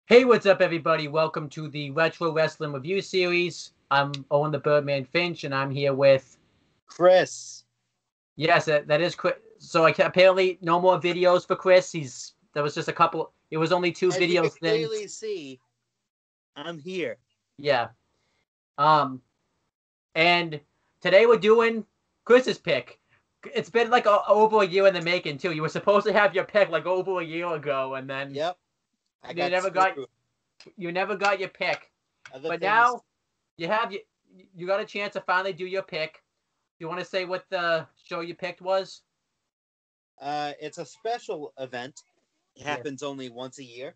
Hey, what's up, everybody? Welcome to the Retro Wrestling Review Series. I'm Owen the Birdman Finch, and I'm here with Chris. Yes, that is Chris. So apparently no more videos for Chris. There was just a couple. It was only two videos. As you can then. clearly see, I'm here. Yeah. And today we're doing Chris's pick. It's been like over a year in the making too. You were supposed to have your pick like over a year ago, and then Yep. you never got your pick. Now you got a chance to finally do your pick. You want to say what the show you picked was? It's a special event. It happens only once a year.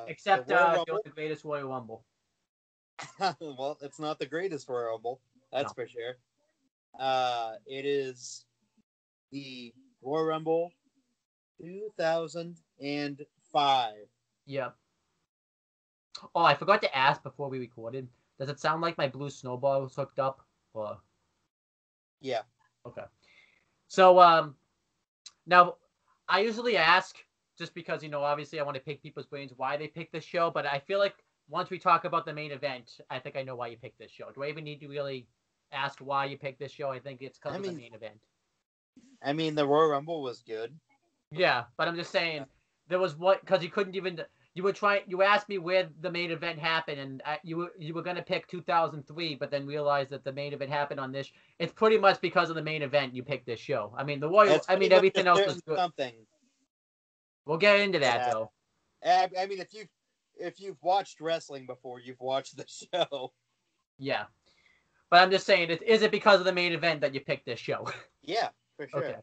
Except the Greatest Royal Rumble. Well, it's not the Greatest Royal Rumble. That's for sure. It is the Royal Rumble 2005. Yep. Oh, I forgot to ask before we recorded. Does it sound like my blue snowball was hooked up? Or... Yeah. Okay. So, now, I usually ask, just because, obviously I want to pick people's brains why they pick this show, but I feel like once we talk about the main event, I think I know why you picked this show. Do I even need to really ask why you picked this show? I think it's because of the main event. I mean, the Royal Rumble was good. Yeah, but I'm just saying, there was because you couldn't even... You asked me where the main event happened, and you were going to pick 2003, but then realized that the main event happened on this. It's pretty much because of the main event you picked this show. I mean, everything else was good. We'll get into that, though. I mean, if you've watched wrestling before, you've watched the show. Yeah. But I'm just saying, is it because of the main event that you picked this show? Yeah, for sure. Okay.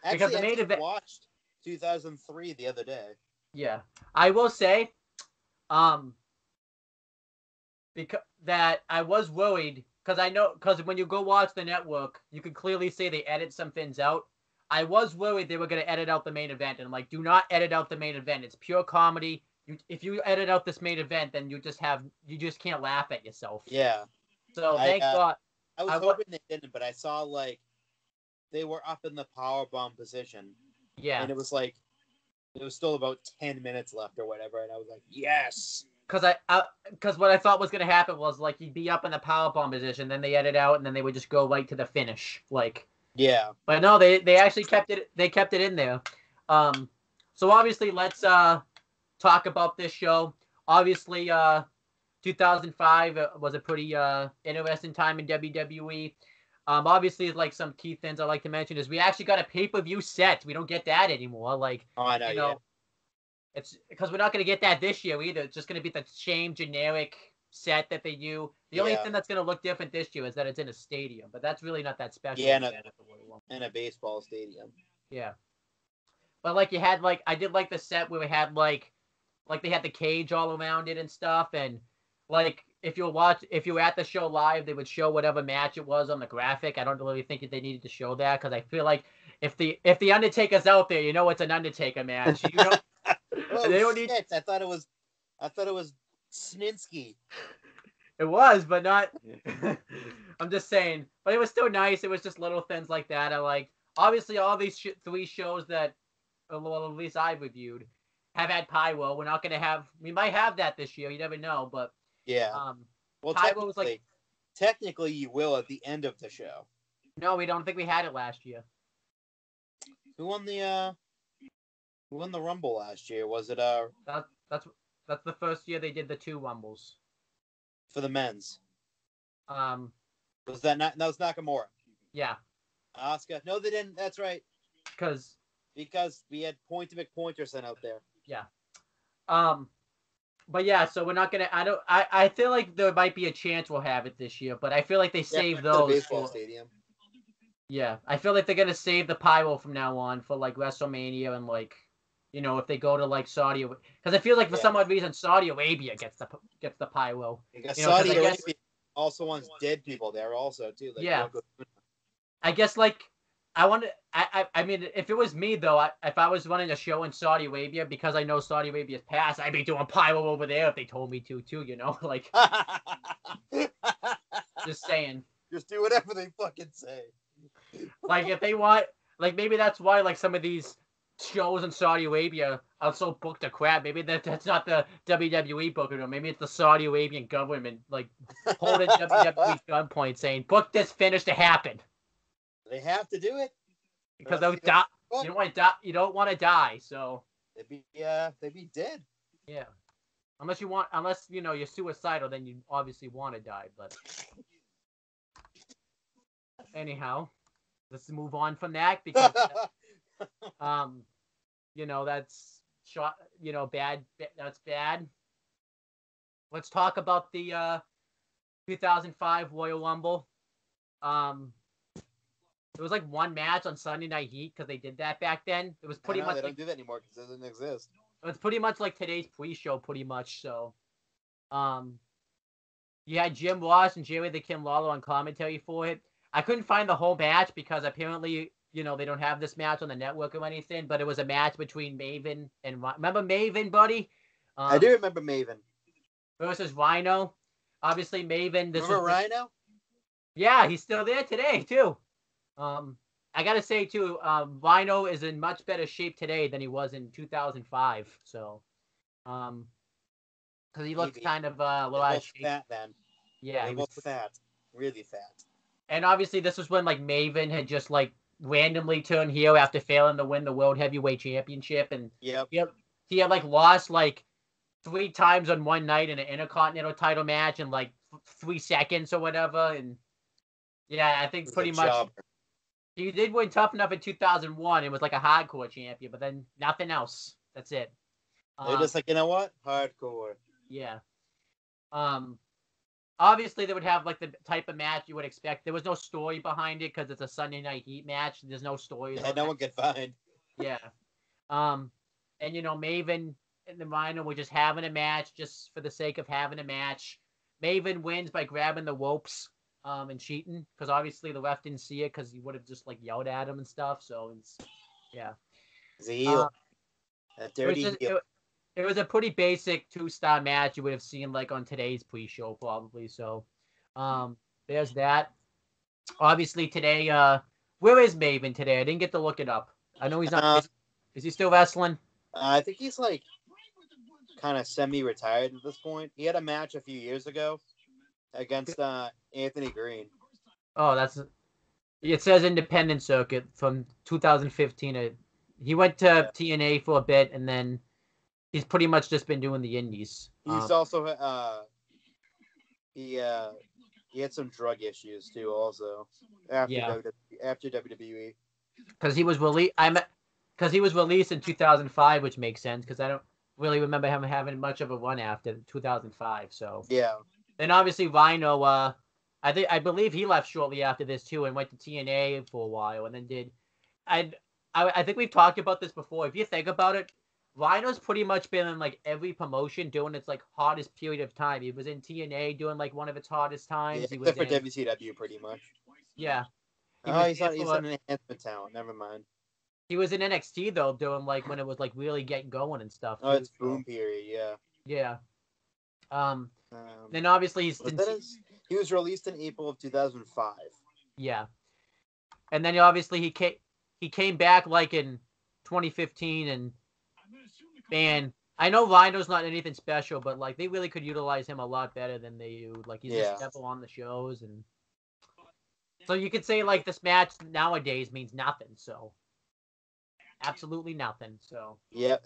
Actually, because the main event watched 2003 the other day. Yeah, I will say, because that I was worried because when you go watch the network, you can clearly see they edit some things out. I was worried they were going to edit out the main event, and I'm like, do not edit out the main event. It's pure comedy. If you edit out this main event, then you just can't laugh at yourself. Yeah. So thank God. I was hoping they didn't, but I saw like they were up in the powerbomb position. Yeah. And it was like. It was still about 10 minutes left or whatever, and I was like, yes! Because what I thought was going to happen was, like, you'd be up in the powerbomb position, then they edit out, and then they would just go right to the finish. Like... Yeah. But no, they actually kept it in there. So obviously, let's talk about this show. Obviously, 2005 was a pretty interesting time in WWE. Obviously, like some key things I like to mention is we actually got a pay-per-view set. We don't get that anymore. Like, I know, yeah. It's because we're not going to get that this year either. It's just going to be the same generic set that they do. The only thing that's going to look different this year is that it's in a stadium, but that's really not that special. Yeah, in a baseball stadium. Yeah. But like you had I did like the set where we had like they had the cage all around it and stuff, and like if you were at the show live, they would show whatever match it was on the graphic. I don't really think that they needed to show that because I feel like if the Undertaker's out there, it's an Undertaker match. Oh, they don't need... I thought it was Sninsky. It was, but not. I'm just saying, but it was still nice. It was just little things like that. I like. Obviously, all these three shows that, well, at least I've reviewed, have had pyro. We're not gonna have. We might have that this year. You never know, but. Yeah. Well, technically, you will at the end of the show. No, we don't think we had it last year. Who won the Rumble last year? Was it That's the first year they did the 2 Rumbles. For the men's. Was that was Nakamura? Yeah. Asuka? No, they didn't. That's right. Because we had Pointer McPointerson out there. Yeah. But yeah, so we're not gonna. I feel like there might be a chance we'll have it this year, but I feel like they saved those. The baseball stadium. Yeah, I feel like they're gonna save the pyro from now on for like WrestleMania and like, if they go to like Saudi, because I feel like for some odd reason Saudi Arabia gets the pyro. Because Saudi Arabia also wants dead people there also too. Like, yeah. I guess like. I mean, if it was me, though, if I was running a show in Saudi Arabia, because I know Saudi Arabia's past, I'd be doing pyro over there if they told me to, too, like... Just saying. Just do whatever they fucking say. Like, if they want... Like maybe that's why like some of these shows in Saudi Arabia are so booked to crap. Maybe that's not the WWE booking them. Maybe it's the Saudi Arabian government like holding WWE gunpoint saying book this finish to happen. They have to do it because you don't want to die. You don't want to die, so they'd be dead. Yeah, unless you're suicidal, then you obviously want to die. But anyhow, let's move on from that because that's shot. Bad. That's bad. Let's talk about the 2005 Royal Rumble. There was like one match on Sunday Night Heat because they did that back then. It was pretty much. They don't do that anymore because it doesn't exist. It's pretty much like today's pre-show, pretty much. So, you had Jim Ross and Jerry the King Lawler on commentary for it. I couldn't find the whole match because apparently, they don't have this match on the network or anything. But it was a match between Maven and remember Maven, buddy? I do remember Maven versus Rhino. Obviously, Maven. Remember Rhino? Yeah, he's still there today too. I gotta say too, Rhino is in much better shape today than he was in 2005. So, because he looks kind of a little out of shape. Fat then. Yeah, he was fat, really fat. And obviously, this was when like Maven had just like randomly turned heel after failing to win the World Heavyweight Championship, and he had like lost like 3 times on one night in an Intercontinental title match in like 3 seconds or whatever, and yeah, I think pretty much. Jobber. He did win Tough Enough in 2001 and was like a hardcore champion, but then nothing else. That's it. They're just like, you know what? Hardcore. Yeah. Obviously, they would have like the type of match you would expect. There was no story behind it because it's a Sunday Night Heat match. There's no story. Yeah, no one could find. Yeah. And Maven and the Rhino were just having a match just for the sake of having a match. Maven wins by grabbing the ropes. And cheating because obviously the ref didn't see it because he would have just like yelled at him and stuff. So yeah, it's a heel. A dirty heel. It was a pretty basic 2-star match you would have seen like on today's pre-show probably. So, there's that. Obviously today, where is Maven today? I didn't get to look it up. I know he's not. Is he still wrestling? I think he's like kind of semi-retired at this point. He had a match a few years ago against Anthony Green. Oh, it says independent circuit from 2015. He went to TNA for a bit, and then he's pretty much just been doing the indies. He's also he had some drug issues too, also after WWE. Because he was released in 2005, which makes sense because I don't really remember him having much of a run after 2005. So yeah. And obviously Rhino, I believe he left shortly after this too and went to TNA for a while and then did. I think we've talked about this before. If you think about it, Rhino's pretty much been in like every promotion doing its like hottest period of time. He was in TNA doing like one of its hottest times. Yeah, he except was for WCW, pretty much. Yeah. He's an enhancement talent. Never mind. He was in NXT though, doing like when it was like really getting going and stuff. Oh, it's boom period. Yeah. Yeah. Then obviously he was released in April of 2005. Yeah, and then obviously he came back like in 2015, and man, I know Rhino's not anything special, but like they really could utilize him a lot better than they do. Like he's just devil on the shows, and so you could say like this match nowadays means nothing. So absolutely nothing. So yeah,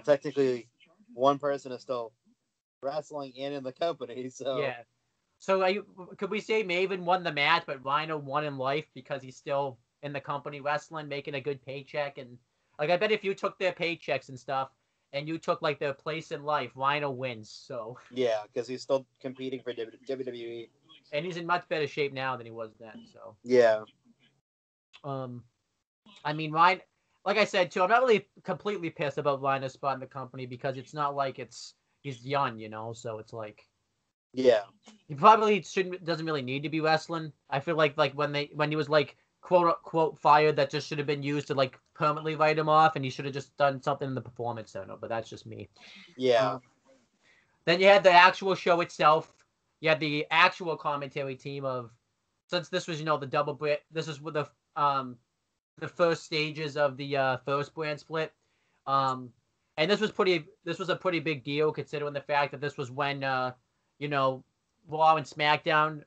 technically, one person is still wrestling and in the company, so yeah. So could we say Maven won the match, but Rhino won in life because he's still in the company wrestling, making a good paycheck, and like I bet if you took their paychecks and stuff, and you took like their place in life, Rhino wins. So yeah, because he's still competing for WWE, and he's in much better shape now than he was then. So yeah. I mean, Rhino, like I said too, I'm not really completely pissed about Rhino's spot in the company because it's not like he's young, so it's like, yeah, he probably doesn't really need to be wrestling. I feel like when he was like quote unquote fired, that just should have been used to like permanently write him off, and he should have just done something in the performance center. But that's just me. Yeah. Then you had the actual show itself. You had the actual commentary team of, since this was the double Brit. This is the the first stages of the first brand split. And this was a pretty big deal considering the fact that this was when you know, Raw and SmackDown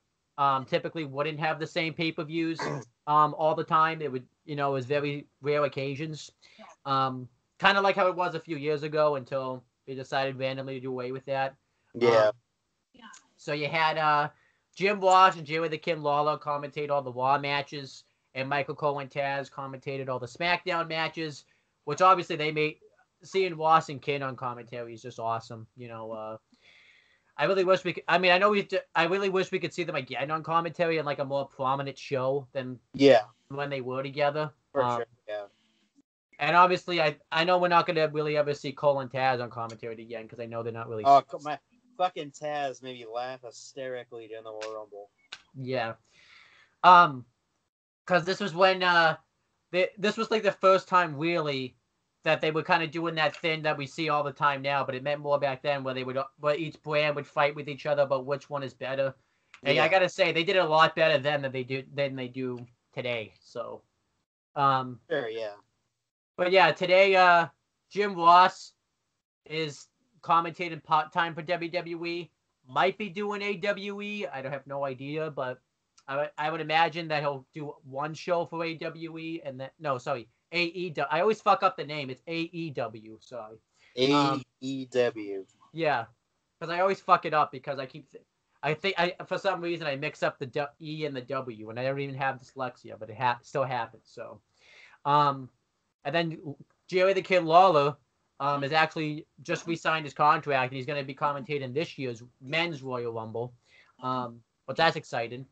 typically wouldn't have the same pay-per-views all the time. It would, it was very rare occasions. Kind of like how it was a few years ago until they decided randomly to do away with that. Yeah. So you had Jim Ross and Jerry the Kid Lawler commentate all the Raw matches, and Michael Cole and Taz commentated all the SmackDown matches, which obviously they made. Seeing Ross and Kid on commentary is just awesome. I really wish we could. I mean, I really wish we could see them again on commentary in like a more prominent show than when they were together. For sure. Yeah. And obviously, I know we're not going to really ever see Cole and Taz on commentary again because I know they're not really. Oh, my fucking Taz made me laugh hysterically during the Royal Rumble. Yeah. Because this was when this was like the first time really that they were kind of doing that thing that we see all the time now, but it meant more back then where each brand would fight with each other about which one is better. And I gotta say, they did it a lot better then than they do today. So, sure, yeah. But yeah, today, Jim Ross is commentating part-time for WWE. Might be doing AWE. I don't have no idea, but I would imagine that he'll do one show for AWE and then AEW. I always fuck up the name. It's AEW. Sorry. AEW. Yeah, because I always fuck it up because for some reason I mix up the E and the W, and I don't even have dyslexia, but it still happens. So, and then Jerry the Kid Lawler is actually just re-signed his contract, and he's going to be commentating this year's Men's Royal Rumble. But that's exciting.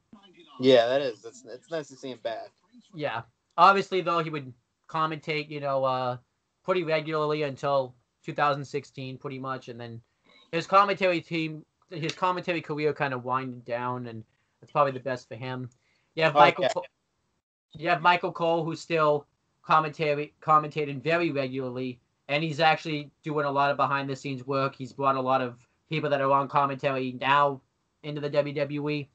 Yeah, that is. It's nice to see him back. Yeah. Obviously, though, he would commentate, pretty regularly until 2016, pretty much, and then his commentary career kind of winded down, and that's probably the best for him. You have Michael Cole, who's still commentating very regularly, and he's actually doing a lot of behind-the-scenes work. He's brought a lot of people that are on commentary now into the WWE.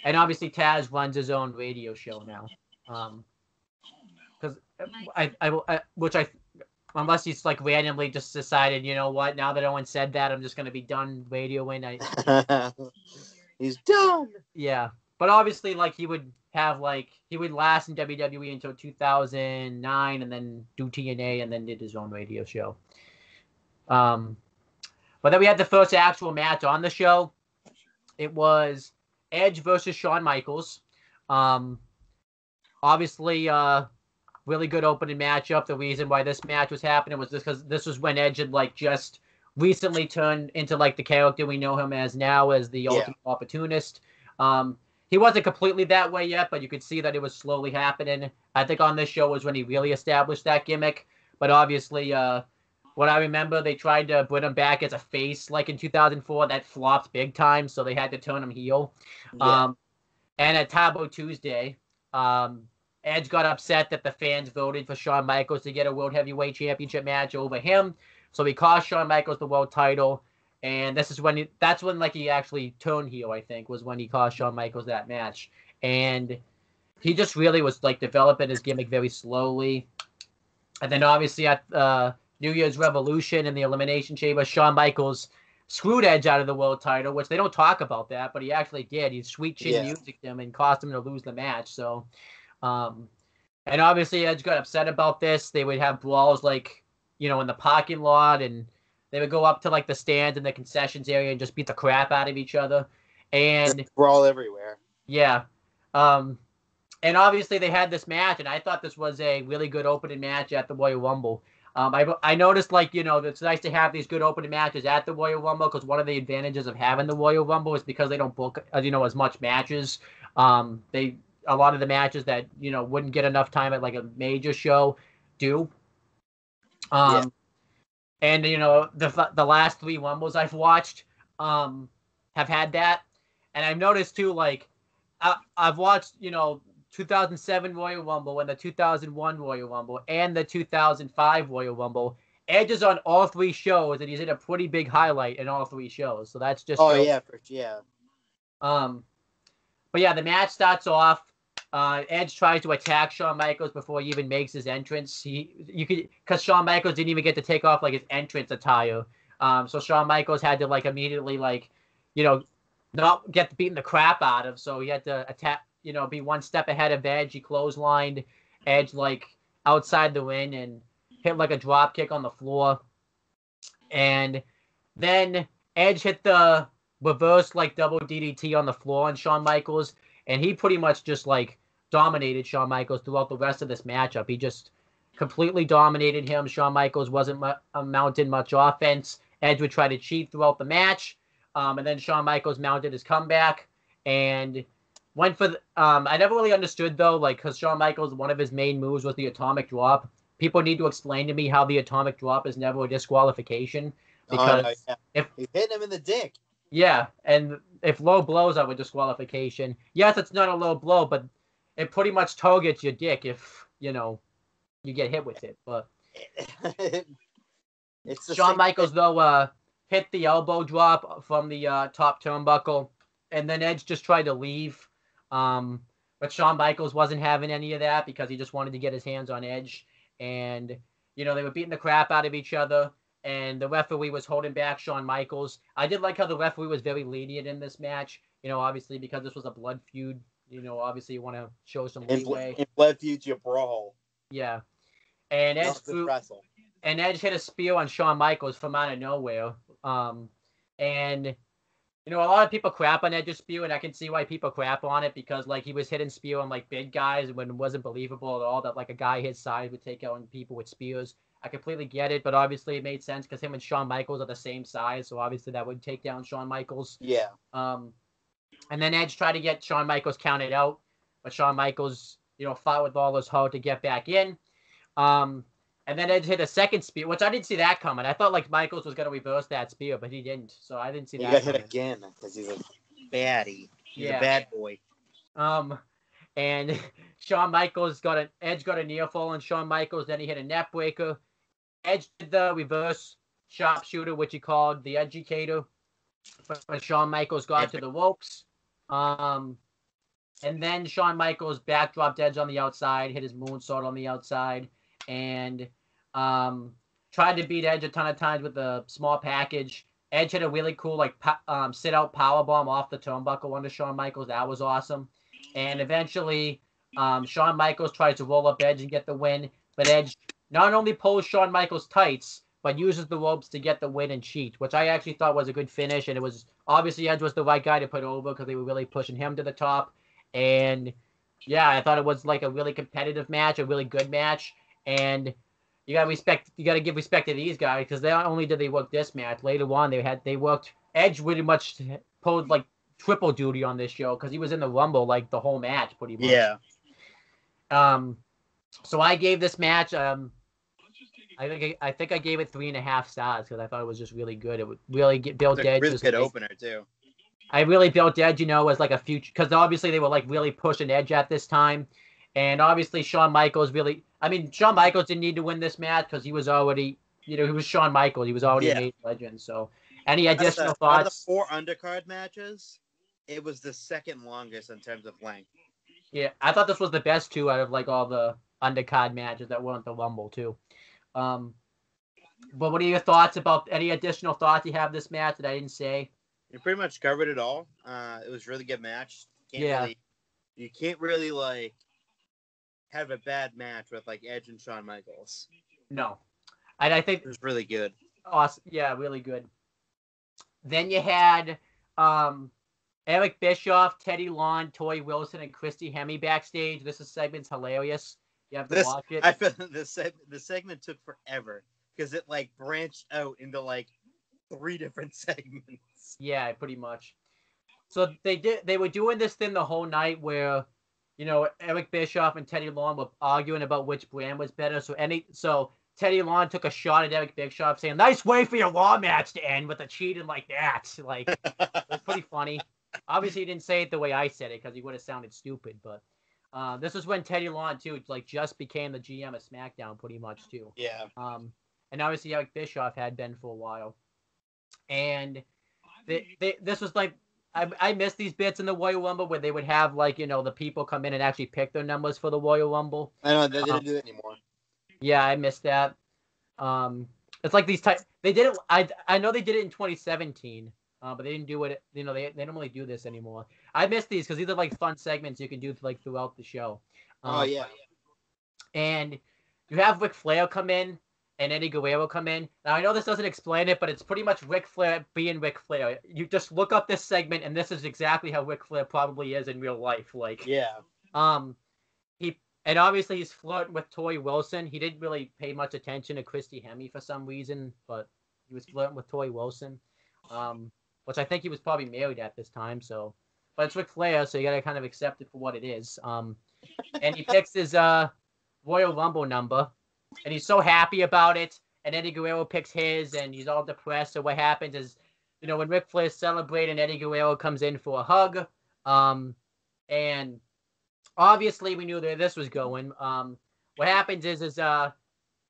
And obviously Taz runs his own radio show now. Because unless he's like randomly just decided, you know what, now that Owen said that, I'm just going to be done radioing. He's done. Yeah. But obviously, like, he would last in WWE until 2009 and then do TNA and then did his own radio show. But then we had the first actual match on the show. It was Edge versus Shawn Michaels. Obviously, really good opening matchup. The reason why this match was happening was just because this was when Edge had like just recently turned into like the character we know him as now, as the ultimate opportunist. He wasn't completely that way yet, but you could see that it was slowly happening. I think on this show was when he really established that gimmick. But obviously, what I remember, they tried to put him back as a face like in 2004. That flopped big time, so they had to turn him heel. Yeah. And at Taboo Tuesday, Edge got upset that the fans voted for Shawn Michaels to get a World Heavyweight Championship match over him. So he cost Shawn Michaels the world title. And this is when he actually turned heel, I think, was when he cost Shawn Michaels that match. And he just really was like developing his gimmick very slowly. And then obviously at New Year's Revolution in the Elimination Chamber, Shawn Michaels screwed Edge out of the world title, which they don't talk about that, but he actually did. He sweet chin music him and cost him to lose the match. So, and obviously Edge got upset about this. They would have brawls like, in the parking lot, and they would go up to like the stands in the concessions area and just beat the crap out of each other. And just brawl everywhere. Yeah. And obviously they had this match, and I thought this was a really good opening match at the Royal Rumble. I noticed, like, it's nice to have these good opening matches at the Royal Rumble, because one of the advantages of having the Royal Rumble is because they don't book, as much matches. A lot of the matches that, wouldn't get enough time at like a major show do. And, the last 3 Rumbles I've watched have had that. And I've noticed, too, like, I've watched, 2007 Royal Rumble and the 2001 Royal Rumble and the 2005 Royal Rumble. Edge is on all 3 shows, and he's in a pretty big highlight in all 3 shows. So that's just... Oh, yeah. But yeah, the match starts off. Edge tries to attack Shawn Michaels before he even makes his entrance. Because Shawn Michaels didn't even get to take off like his entrance attire. So Shawn Michaels had to like immediately like, not get beaten the crap out of. So he had to attack, be one step ahead of Edge. He clotheslined Edge like outside the ring and hit like a drop kick on the floor. And then Edge hit the reverse like double DDT on the floor on Shawn Michaels, and he pretty much just like dominated Shawn Michaels throughout the rest of this matchup. He just completely dominated him. Shawn Michaels wasn't mounting much offense. Edge would try to cheat throughout the match, and then Shawn Michaels mounted his comeback and went for. I never really understood though, like because Shawn Michaels, one of his main moves was the atomic drop. People need to explain to me how the atomic drop is never a disqualification. Because if he's hitting him in the dick. Yeah, and if low blows are a disqualification, yes, it's not a low blow, but it pretty much targets your dick if you get hit with it. But it's Shawn Michaels though hit the elbow drop from the top turnbuckle, and then Edge just tried to leave, but Shawn Michaels wasn't having any of that because he just wanted to get his hands on Edge, and they were beating the crap out of each other. And the referee was holding back Shawn Michaels. I did like how the referee was very lenient in this match. Obviously because this was a blood feud. Obviously you want to show some leeway. In blood feuds, you brawl. Yeah, and Edge hit a spear on Shawn Michaels from out of nowhere. And a lot of people crap on Edge's spear, and I can see why people crap on it because like he was hitting spear on like big guys when it wasn't believable at all that like a guy his size would take out people with spears. I completely get it, but obviously it made sense because him and Shawn Michaels are the same size, so obviously that would take down Shawn Michaels. Yeah. And then Edge tried to get Shawn Michaels counted out, but Shawn Michaels, fought with all his heart to get back in. And then Edge hit a second spear, which I didn't see that coming. I thought like Michaels was going to reverse that spear, but he didn't, so I didn't see that coming. He got hit again because he's a baddie. He's a bad boy. And Edge got a near fall on Shawn Michaels, then he hit a neck breaker. Edge did the reverse sharpshooter, which he called the educator, but Shawn Michaels got to the ropes. And then Shawn Michaels backdropped Edge on the outside, hit his moonsault on the outside, and tried to beat Edge a ton of times with a small package. Edge hit a really cool sit-out powerbomb off the turnbuckle onto Shawn Michaels. That was awesome. And eventually, Shawn Michaels tries to roll up Edge and get the win, but Edge not only pulls Shawn Michaels' tights, but uses the ropes to get the win and cheat, which I actually thought was a good finish. And it was obviously Edge was the right guy to put over because they were really pushing him to the top. And yeah, I thought it was like a really competitive match, a really good match. And you gotta give respect to these guys because not only did they work this match, later on they worked. Edge pretty much pulled like triple duty on this show because he was in the Rumble like the whole match pretty much. Yeah. So I gave this match. I think I gave it 3.5 stars because I thought it was just really good. It would really build Edge. Really good opener too. I really built Edge, as like a future because obviously they were like really pushing Edge at this time, and obviously Shawn Michaels Shawn Michaels didn't need to win this match because he was already, he was Shawn Michaels. He was already a made legend. So, any additional thoughts? Out of the 4 undercard matches, it was the second longest in terms of length. Yeah, I thought this was the best 2 out of like all the undercard matches that weren't the Rumble too. But what are your thoughts about any additional thoughts you have this match that I didn't say? You pretty much covered it all. It was a really good match. You can't really like have a bad match with like Edge and Shawn Michaels. No, and I think it was really good. Awesome, yeah, really good. Then you had Eric Bischoff, Teddy Long, Tori Wilson, and Christy Hemme backstage. This segment's hilarious. You have to watch it. I feel the segment took forever because it like branched out into like 3 different segments. Yeah, pretty much. So they were doing this thing the whole night where, Eric Bischoff and Teddy Long were arguing about which brand was better. So Teddy Long took a shot at Eric Bischoff saying, "Nice way for your Raw match to end with a cheating like that." Like, it was pretty funny. Obviously, he didn't say it the way I said it because he would have sounded stupid. But this is when Teddy Long too just became the GM of SmackDown pretty much too. Yeah. And obviously Eric Bischoff had been for a while. And this was like I miss these bits in the Royal Rumble where they would have like the people come in and actually pick their numbers for the Royal Rumble. I know they didn't do it anymore. Yeah, I missed that. It's like these type. They did it. I know they did it in 2017. But they didn't do it. They don't really do this anymore. I miss these because these are like fun segments you can do like throughout the show. Oh yeah. And you have Ric Flair come in and Eddie Guerrero come in. Now I know this doesn't explain it, but it's pretty much Ric Flair being Ric Flair. You just look up this segment, and this is exactly how Ric Flair probably is in real life. Like, yeah. And obviously he's flirting with Tori Wilson. He didn't really pay much attention to Christy Hemme for some reason, but he was flirting with Tori Wilson. Which I think he was probably married at this time. So, but it's Ric Flair, so you gotta kind of accept it for what it is. And he picks his Royal Rumble number, and he's so happy about it. And Eddie Guerrero picks his, and he's all depressed. So what happens is, when Ric Flair's celebrating, Eddie Guerrero comes in for a hug. And obviously we knew that this was going. What happens is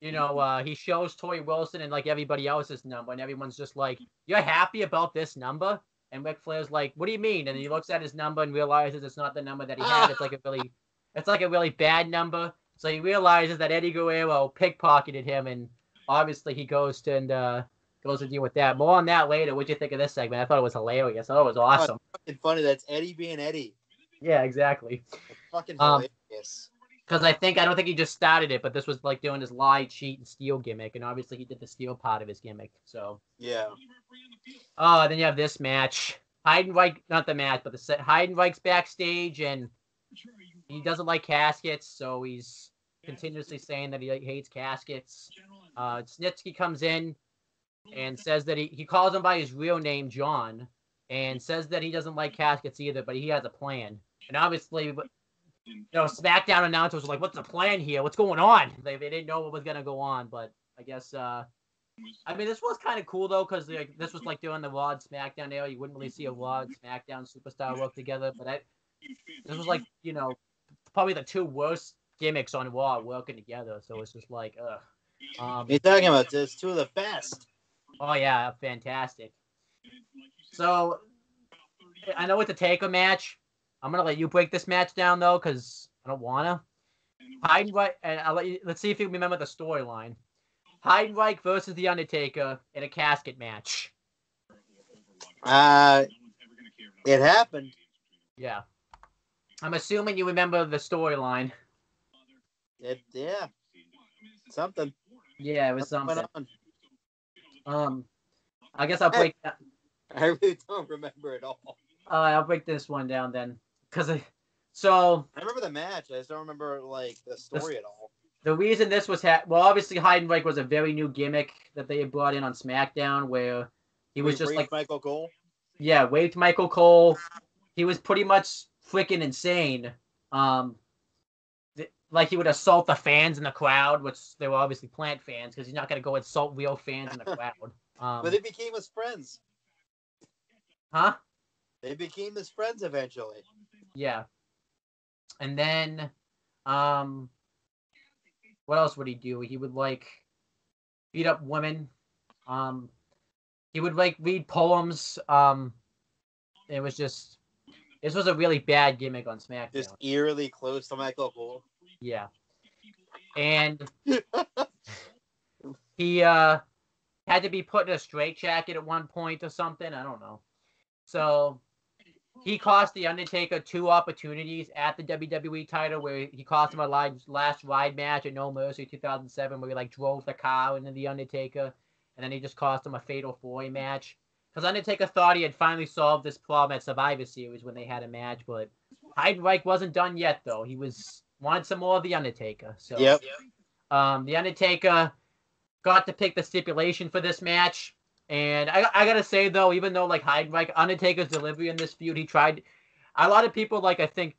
he shows Tori Wilson and like everybody else's number, and everyone's just like, "You're happy about this number?" And Ric Flair's like, "What do you mean?" And he looks at his number and realizes it's not the number that he had. It's like a really bad number. So he realizes that Eddie Guerrero pickpocketed him, and obviously he goes to deal with that. More on that later. What'd you think of this segment? I thought it was hilarious. I thought it was awesome. Oh, it's fucking funny. That's Eddie being Eddie. Yeah, exactly. It's fucking hilarious. Because I don't think he just started it, but this was like doing his lie, cheat, and steal gimmick, and obviously he did the steal part of his gimmick. So yeah. Oh, then you have this match. Heidenreich, not the match, but Heidenreich's backstage, and he doesn't like caskets, so he's continuously saying that he hates caskets. Snitsky comes in and says that he calls him by his real name, John, and says that he doesn't like caskets either, but he has a plan. And obviously, SmackDown announcers were like, "What's the plan here? What's going on?" They didn't know what was gonna go on, but I guess this was kind of cool though, because this was like during the Raw and SmackDown era. You wouldn't really see a Raw and SmackDown superstar work together, but this was like probably the two worst gimmicks on Raw working together. So it's just like, ugh. You're talking about this, two of the best. Oh yeah, fantastic. So I know it's a taker match. I'm gonna let you break this match down though, because I don't wanna. Heidenreich, and let's see if you remember the storyline. Heidenreich versus The Undertaker in a casket match. It happened. Yeah. I'm assuming you remember the storyline. Yeah. Something. Yeah, it was something. I guess I'll break that. I really don't remember it all. I'll break this one down then. I remember the match. I just don't remember the story at all. The reason this was obviously Heidenreich was a very new gimmick that they had brought in on SmackDown, where he was just like Michael Cole. Yeah, raped Michael Cole. He was pretty much freaking insane. Like he would assault the fans in the crowd, which they were obviously plant fans, because he's not gonna go insult real fans in the crowd. But they became his friends. Huh? They became his friends eventually. Yeah. And then, what else would he do? He would beat up women. He would read poems. It was just, this was a really bad gimmick on SmackDown. Just eerily close to Michael Cole. Yeah. And he had to be put in a straitjacket at one point or something. I don't know. So he cost The Undertaker 2 opportunities at the WWE title, where he cost him a last ride match at No Mercy 2007, where he drove the car into The Undertaker, and then he just cost him a Fatal 4-Way match. Because Undertaker thought he had finally solved this problem at Survivor Series when they had a match, but Heidenreich wasn't done yet, though. He wanted some more of The Undertaker. So, yep. The Undertaker got to pick the stipulation for this match. And I gotta say, though, even though, Heidenreich, Undertaker's delivery in this feud, he tried... A lot of people, I think,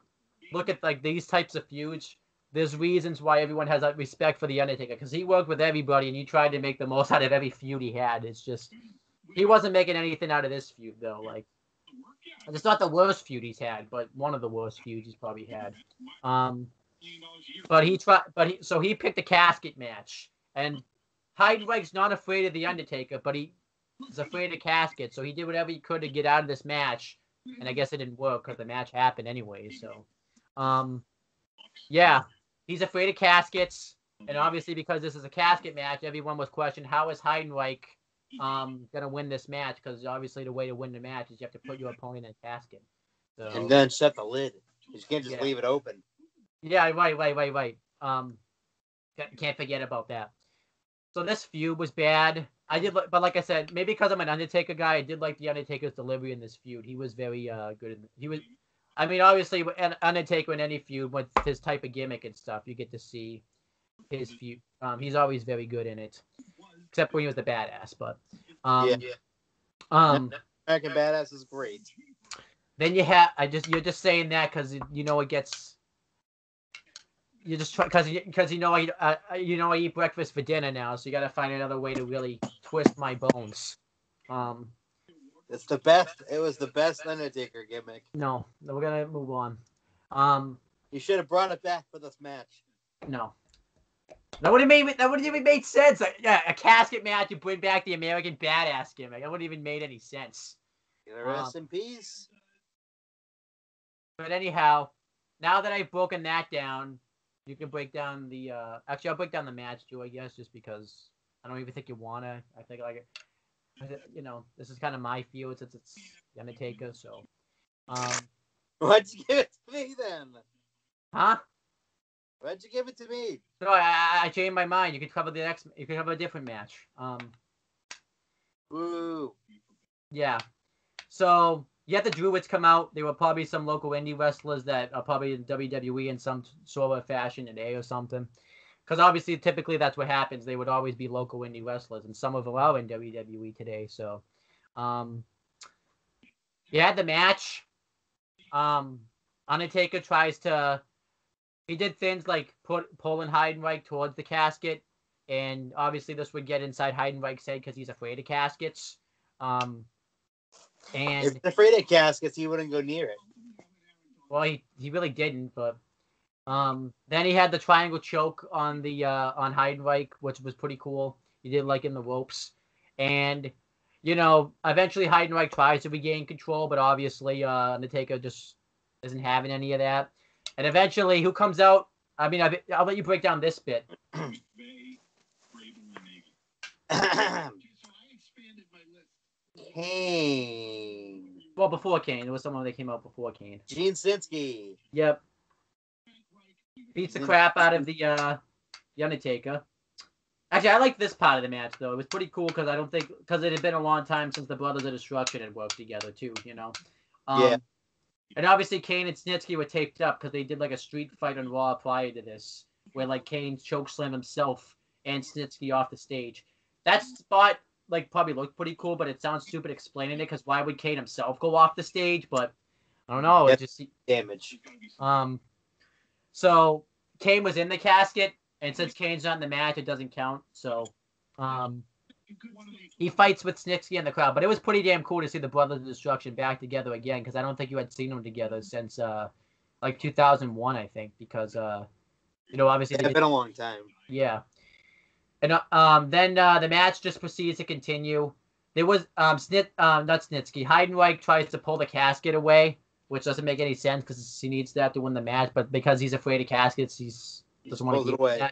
look at, these types of feuds. There's reasons why everyone has, respect for The Undertaker. Because he worked with everybody, and he tried to make the most out of every feud he had. It's just... He wasn't making anything out of this feud, though. It's not the worst feud he's had, but one of the worst feuds he's probably had. So he picked a casket match. And Heidenreich's not afraid of The Undertaker, but he is afraid of casket, so he did whatever he could to get out of this match. and I guess it didn't work because the match happened anyway. So, yeah, he's afraid of caskets, and obviously because this is a casket match, everyone was questioning how is Heidenreich gonna win this match, because obviously the way to win the match is you have to put your opponent in a casket. So, and then shut the lid. You can't just leave it open. Yeah, right. Can't forget about that. So this feud was bad. But like I said, maybe because I'm an Undertaker guy, I did like the Undertaker's delivery in this feud. He was very good. I mean, obviously, Undertaker in any feud with his type of gimmick and stuff, you get to see his feud. He's always very good in it, except when he was the badass. But American Badass is great. Then you're just saying that because it gets. You just try because I eat breakfast for dinner now, so you got to find another way to really twist my bones. It's the best. It was the best Undertaker gimmick. No, we're gonna move on. You should have brought it back for this match. No, that would have even made sense. Yeah, a casket match. You bring back the American Badass gimmick. That wouldn't even made any sense. Rest in peace. But anyhow, now that I've broken that down. You can break down the. Actually, I'll break down the match too, I guess, just because I don't even think you wanna. I think this is kind of my field since it's the Undertaker. So, why'd you give it to me then? Huh? Why'd you give it to me? No, I changed my mind. You could cover the next. You could have a different match. Woo. Yeah. So. You had the Druids come out. They were probably some local indie wrestlers that are probably in WWE in some sort of fashion today or something. Because obviously, typically that's what happens. They would always be local indie wrestlers, and some of them are in WWE today. So, you had the match. Undertaker tries to. He did things like pulling Heidenreich towards the casket, and obviously this would get inside Heidenreich's head because he's afraid of caskets. And if he's afraid of caskets, he wouldn't go near it. Well, he really didn't, but then he had the triangle choke on the on Heidenreich, which was pretty cool. He did like in the ropes, and eventually Heidenreich tries to regain control, but obviously Undertaker just isn't having any of that. And eventually, who comes out? I mean, I'll let you break down this bit. Kane. Well, before Kane. There was someone that came out before Kane. Gene Sinski. Yep. Beats the crap out of the Undertaker. Actually, I like this part of the match, though. It was pretty cool because it had been a long time since the Brothers of Destruction had worked together, too, Yeah. And obviously, Kane and Snitsky were taped up because they did like a street fight on Raw prior to this, where like Kane chokeslammed himself and Snitsky off the stage. That spot probably looked pretty cool, but it sounds stupid explaining it because why would Kane himself go off the stage? But I don't know. It just damage. So Kane was in the casket, and since Kane's not in the match, it doesn't count. So he fights with Snitsky in the crowd, but it was pretty damn cool to see the Brothers of Destruction back together again because I don't think you had seen them together since 2001, I think, because obviously it's been a long time. Yeah. And then the match just proceeds to continue. There was not Snitsky. Heidenreich tries to pull the casket away, which doesn't make any sense because he needs that to win the match. But because he's afraid of caskets, he doesn't want to keep it away.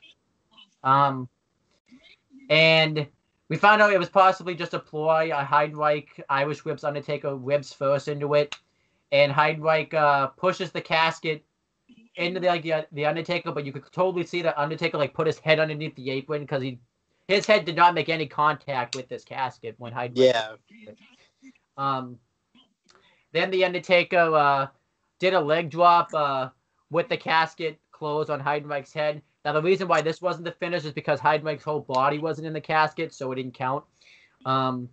And we found out it was possibly just a ploy. Heidenreich Irish whips Undertaker ribs first into it, and Heidenreich pushes the casket into the Undertaker, but you could totally see that Undertaker put his head underneath the apron because his head did not make any contact with this casket when Heidenreich. Yeah. Then the Undertaker did a leg drop with the casket closed on Heidenreich's head. Now the reason why this wasn't the finish is because Heidenreich's whole body wasn't in the casket, so it didn't count. And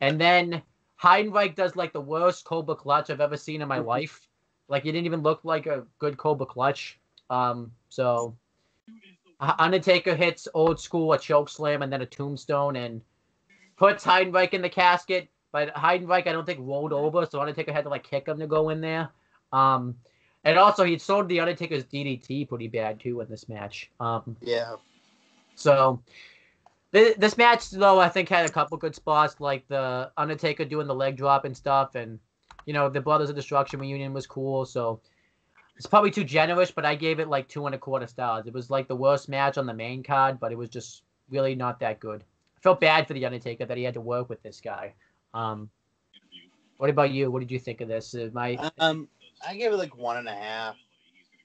then Heidenreich does the worst Cobra Clutch I've ever seen in my life. It didn't even look like a good Cobra Clutch. So Undertaker hits old school a choke slam and then a tombstone and puts Heidenreich in the casket. But Heidenreich, I don't think, rolled over, so Undertaker had to kick him to go in there. And also he sold the Undertaker's DDT pretty bad too in this match. Yeah. So this match though I think had a couple good spots, like the Undertaker doing the leg drop and stuff, and the Brothers of Destruction reunion was cool. So it's probably too generous, but I gave it like 2.25 stars. It was like the worst match on the main card, but it was just really not that good. I felt bad for the Undertaker that he had to work with this guy. What about you? What did you think of this? I gave it like 1.5.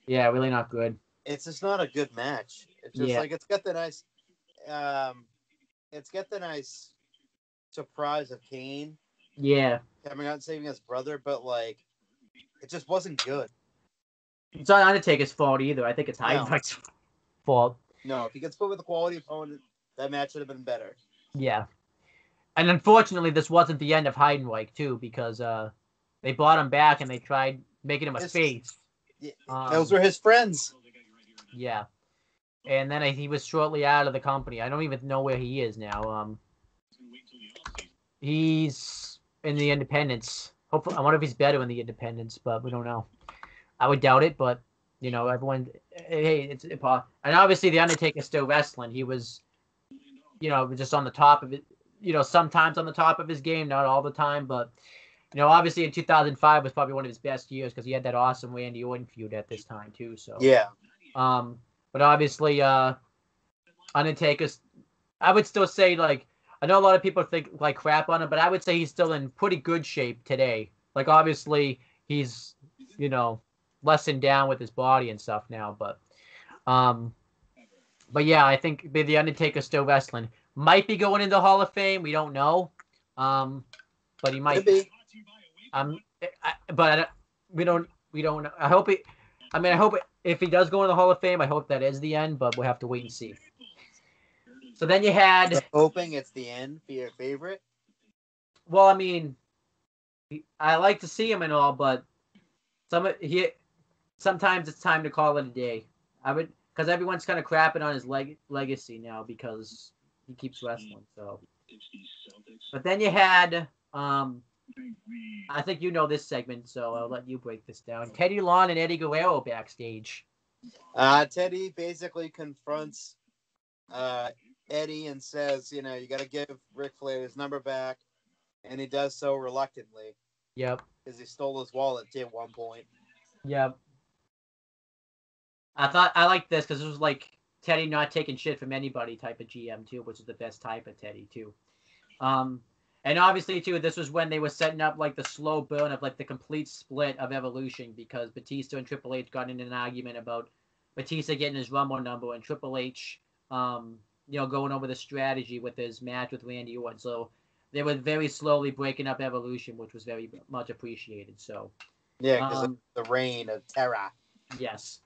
Yeah, really not good. It's just not a good match. It's just like it's got the nice surprise of Kane. Yeah. Coming out and saving his brother, but like it just wasn't good. It's not Undertaker's fault either. I think it's Heidenreich's fault. No, if he gets put with a quality opponent, that match would have been better. Yeah. And unfortunately, this wasn't the end of Heidenreich, too, because they brought him back and they tried making him a face. Those were his friends. Yeah. And then he was shortly out of the company. I don't even know where he is now. He's in the Independents. Hopefully, I wonder if he's better in the Independents, but we don't know. I would doubt it, but everyone. Hey, it's and obviously the Undertaker's still wrestling. He was, just on the top of it. Sometimes on the top of his game, not all the time, but obviously in 2005 was probably one of his best years because he had that awesome Randy Orton feud at this time too. So yeah. But obviously, Undertaker's. I would still say like. I know a lot of people think like crap on him, but I would say he's still in pretty good shape today. Like obviously he's, lessened down with his body and stuff now, but yeah, I think the Undertaker's still wrestling. Might be going into Hall of Fame. We don't know, but he might. Could be. We don't. I hope it. I hope if he does go in the Hall of Fame, I hope that is the end, but we'll have to wait and see. So then you had... So hoping it's the end for your favorite? Well, I like to see him and all, but sometimes it's time to call it a day. Because everyone's kind of crapping on his legacy now because he keeps wrestling. So, but then you had... I think you know this segment, so I'll let you break this down. Teddy Long and Eddie Guerrero backstage. Teddy basically confronts... Eddie and says, you got to give Ric Flair his number back, and he does so reluctantly. Yep. Because he stole his wallet at one point. Yep. I liked this because it was like Teddy not taking shit from anybody type of GM too, which is the best type of Teddy too. And obviously too, this was when they were setting up like the slow burn of like the complete split of Evolution because Batista and Triple H got into an argument about Batista getting his Rumble number and Triple H going over the strategy with his match with Randy Orton. So they were very slowly breaking up Evolution, which was very much appreciated. So yeah, because of the reign of terror. Yes.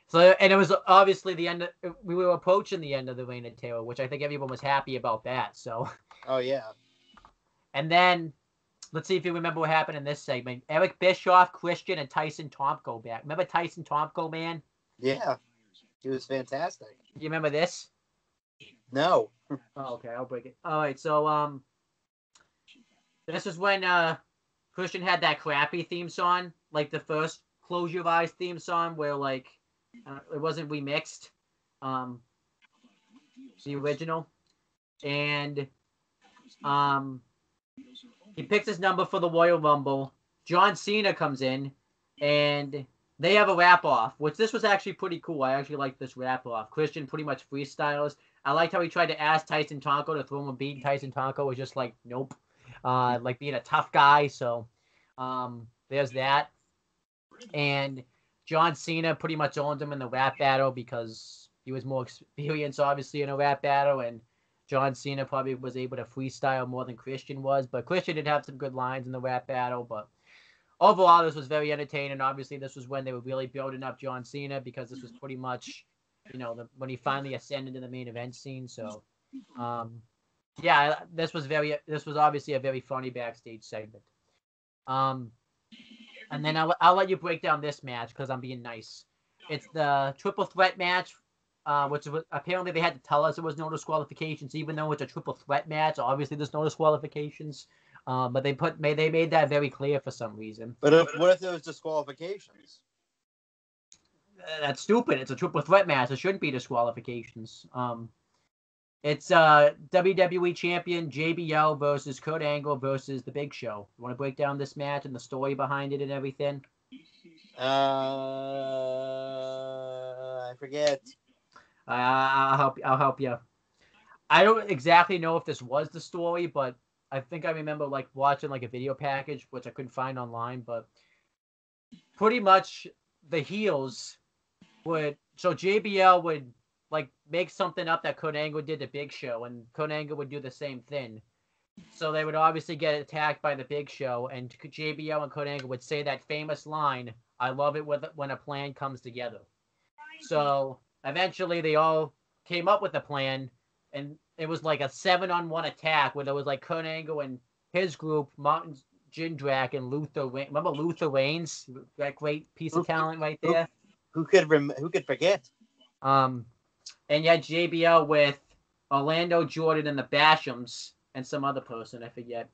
So and it was obviously the end. We were approaching the end of the reign of terror, which I think everyone was happy about that. So. Oh yeah. And then let's see if you remember what happened in this segment. Eric Bischoff, Christian, and Tyson Tomko back. Remember Tyson Tomko, man? Yeah, he was fantastic. You remember this? No. Oh, okay, I'll break it. All right, so this is when Christian had that crappy theme song, like the first Close Your Eyes theme song, where like it wasn't remixed, the original, and he picks his number for the Royal Rumble. John Cena comes in, and they have a rap-off, which this was actually pretty cool. I actually liked this rap-off. Christian pretty much freestyles. I liked how he tried to ask Tyson Tonko to throw him a beat. Tyson Tonko was just like, nope. Like being a tough guy. So there's that. And John Cena pretty much owned him in the rap battle because he was more experienced, obviously, in a rap battle. And John Cena probably was able to freestyle more than Christian was. But Christian did have some good lines in the rap battle. But overall, this was very entertaining. Obviously, this was when they were really building up John Cena because this was pretty much, when he finally ascended to the main event scene. So, yeah, this was obviously a very funny backstage segment. And then I'll let you break down this match because I'm being nice. It's the triple threat match, which was, apparently they had to tell us there was no disqualifications, even though it's a triple threat match. Obviously, there's no disqualifications. But they made that very clear for some reason. But what if there was disqualifications? That's stupid. It's a triple threat match. There shouldn't be disqualifications. It's WWE champion JBL versus Kurt Angle versus The Big Show. You want to break down this match and the story behind it and everything? I forget. I'll help you. I don't exactly know if this was the story, but I think I remember like watching like a video package, which I couldn't find online. But pretty much the heels would JBL would like make something up that Kurt Angle did to Big Show, and Kurt Angle would do the same thing. So they would obviously get attacked by the Big Show, and JBL and Kurt Angle would say that famous line, "I love it when a plan comes together." So eventually they all came up with a plan, and it was like a 7-on-1 attack where there was like Kurt Angle and his group, Martin Jindrak and Luther. Remember Luther Reigns, that great piece of talent right there. Who could forget? And you had JBL with Orlando Jordan and the Bashams and some other person, I forget.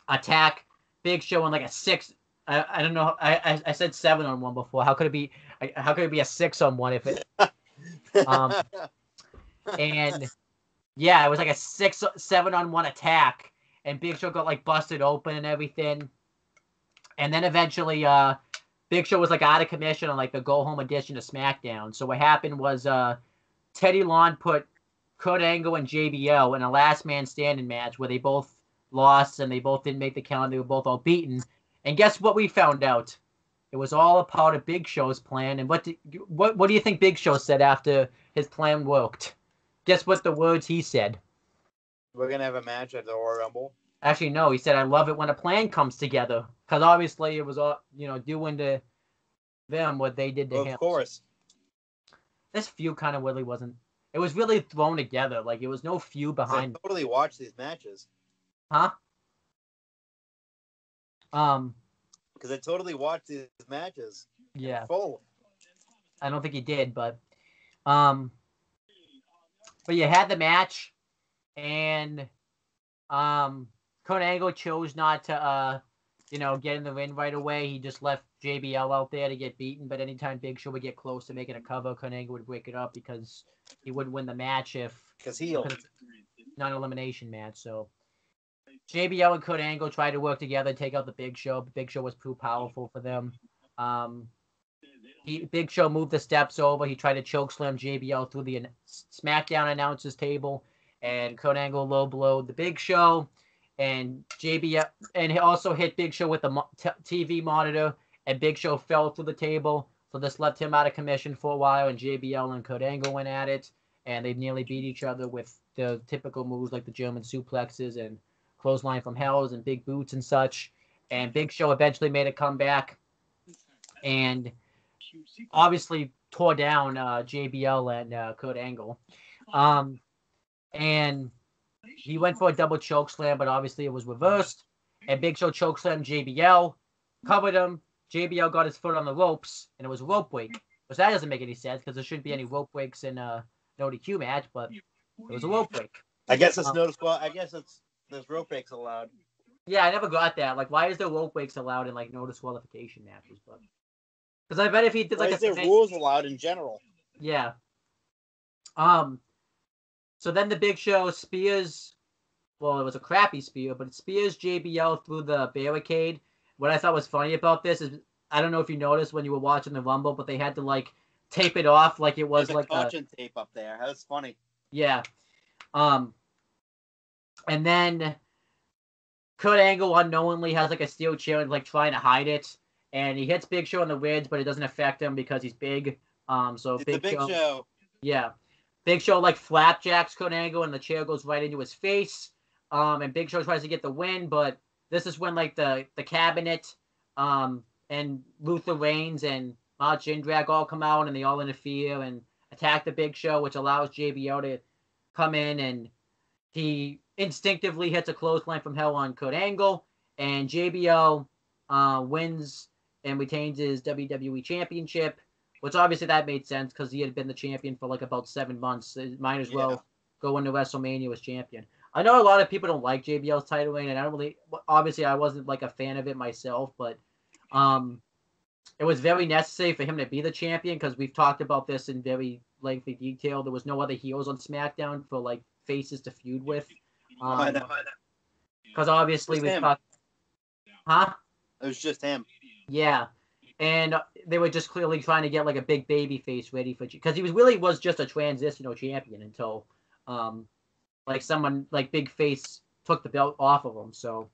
Attack Big Show in like a 6. I don't know. I said 7-on-1 before. How could it be? How could it be a 6-on-1 if it? And yeah, it was like a 7-on-1 attack, and Big Show got like busted open and everything. And then eventually, Big Show was like out of commission on like the go home edition of SmackDown. So what happened was Teddy Long put Kurt Angle and JBL in a last man standing match where they both lost and they both didn't make the count. They were both all beaten. And guess what we found out? It was all a part of Big Show's plan. And what do you think Big Show said after his plan worked? Guess what the words he said? We're gonna have a match at the Royal Rumble. Actually, no. He said, "I love it when a plan comes together," because obviously it was all doing to them what they did to him. Of course. This feud kind of really wasn't. It was really thrown together. Like it was no feud behind. I totally watched these matches. Huh? Because I totally watched these matches. Yeah. Full. I don't think he did, but you had the match, and Kurt Angle chose not to get in the ring right away. He just left JBL out there to get beaten. But anytime Big Show would get close to making a cover, Kurt Angle would break it up because he wouldn't win the match because it's not an elimination match. So JBL and Kurt Angle tried to work together, take out the Big Show. But Big Show was too powerful for them. Big Show moved the steps over. He tried to chokeslam JBL through the SmackDown announcers table, and Kurt Angle low blowed the Big Show, and JBL, and he also hit Big Show with the TV monitor, and Big Show fell through the table, so this left him out of commission for a while, and JBL and Kurt Angle went at it, and they nearly beat each other with the typical moves like the German suplexes and clothesline from hells and big boots and such, and Big Show eventually made a comeback, and obviously tore down JBL and Kurt Angle. And he went for a double choke slam, but obviously it was reversed. And Big Show choke slammed JBL, covered him. JBL got his foot on the ropes, and it was a rope break. Which that doesn't make any sense because there shouldn't be any rope breaks in a no DQ match, but it was a rope break. I guess it's noticeable. I guess there's rope breaks allowed. Yeah, I never got that. Like, why is there rope breaks allowed in like no disqualification matches? But because I bet if he did like there rules allowed in general. Yeah. So then the Big Show spears. Well, it was a crappy spear, but it spears JBL through the barricade. What I thought was funny about this is I don't know if you noticed when you were watching the Rumble, but they had to like tape it off like it was like caution tape up there. That was funny. Yeah. And then Kurt Angle unknowingly has like a steel chair and like trying to hide it. And he hits Big Show in the ribs, but it doesn't affect him because he's big. So Big Show. Yeah. Big Show like flapjacks Kurt Angle, and the chair goes right into his face. And Big Show tries to get the win, but this is when like the cabinet, and Luther Reigns and Martin Jindrak all come out, and they all interfere and attack the Big Show, which allows JBL to come in, and he instinctively hits a clothesline from hell on Kurt Angle, and JBL wins and retains his WWE Championship, which obviously that made sense because he had been the champion for like about 7 months. It might as well go into WrestleMania as champion. I know a lot of people don't like JBL's title reign, and I don't really. Obviously, I wasn't like a fan of it myself, but it was very necessary for him to be the champion because we've talked about this in very lengthy detail. There was no other heels on SmackDown for like faces to feud with. I know. Because obviously we thought, huh? It was just him. Yeah, and they were just clearly trying to get like a big baby face ready for, because he was just a transitional champion until, like someone like Big Face took the belt off of him. So,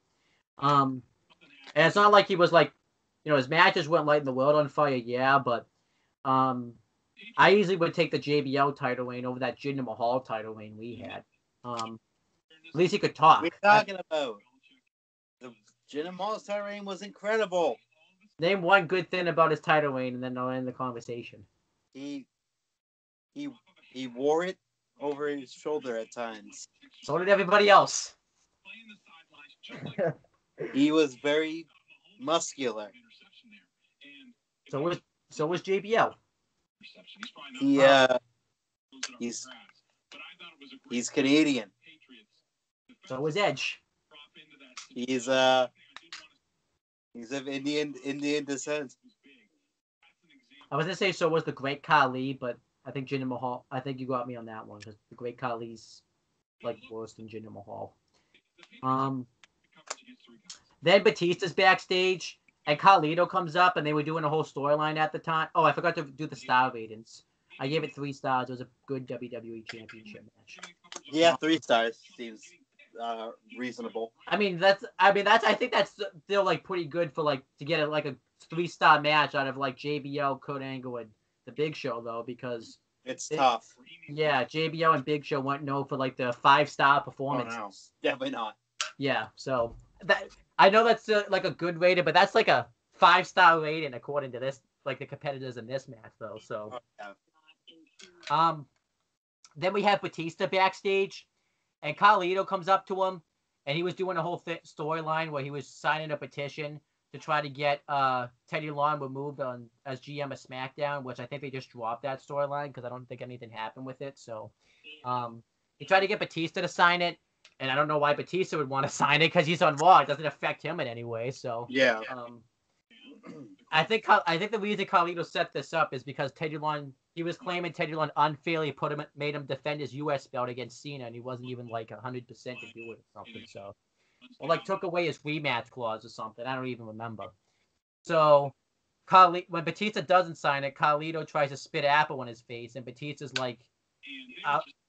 and it's not like he was like, his matches weren't lighting the world on fire. Yeah, but I easily would take the JBL title reign over that Jinder Mahal title reign we had. At least he could talk. What are you talking about? The Jinder Mahal's title reign was incredible. Name one good thing about his title reign, and then I'll end the conversation. He wore it over his shoulder at times. So did everybody else. He was very muscular. So was JBL. Yeah, he's Canadian. So was Edge. He's of Indian descent. I was gonna say so was the Great Khali, but I think Jinder Mahal. I think you got me on that one because the Great Khali's like worse than Jinder Mahal. Then Batista's backstage, and Carlito comes up, and they were doing a whole storyline at the time. Oh, I forgot to do the star ratings. I gave it 3 stars. It was a good WWE Championship match. Yeah, 3 stars seems reasonable. I think that's still like pretty good for like to get like a 3-star match out of like JBL, Kurt Angle, and the Big Show though, because it's tough. Yeah, JBL and Big Show weren't known for like the 5-star performances. Oh, no. Definitely not. Yeah, so that I know that's like a good rating, but that's like a 5-star rating according to this, like the competitors in this match though. So, then we have Batista backstage, and Carlito comes up to him, and he was doing a whole storyline where he was signing a petition to try to get Teddy Long removed as GM of SmackDown, which I think they just dropped that storyline because I don't think anything happened with it. So, he tried to get Batista to sign it, and I don't know why Batista would want to sign it because he's on Raw. It doesn't affect him in any way. So yeah. I think the reason Carlito set this up is because Teddy Long, he was claiming Teddy Long unfairly made him defend his U.S. belt against Cena, and he wasn't even like 100% to do it or something. So, or like took away his rematch clause or something. I don't even remember. So, when Batista doesn't sign it, Carlito tries to spit apple in his face, and Batista's like,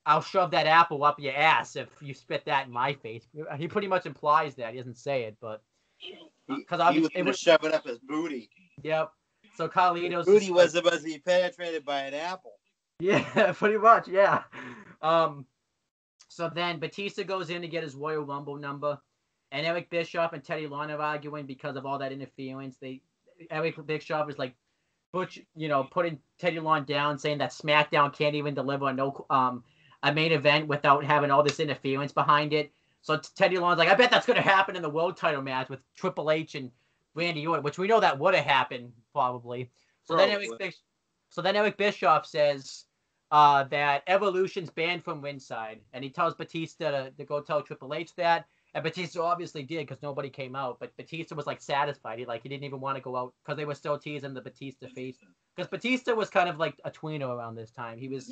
I'll shove that apple up your ass if you spit that in my face. He pretty much implies that. He doesn't say it, but because he was going to shove it up his booty. Yep. So Carlito's booty was supposed to be penetrated by an apple. Yeah, pretty much. Yeah. So then Batista goes in to get his Royal Rumble number, and Eric Bischoff and Teddy Long are arguing because of all that interference. Eric Bischoff is like, putting Teddy Long down, saying that SmackDown can't even deliver a main event without having all this interference behind it. So Teddy Long's like, I bet that's going to happen in the world title match with Triple H and Randy Orton, which we know that would have happened probably. So then Eric Bischoff says that Evolution's banned from ringside, and he tells Batista to go tell Triple H that. And Batista obviously did because nobody came out. But Batista was like satisfied. He didn't even want to go out because they were still teasing the Batista face. Because Batista was kind of like a tweener around this time. He was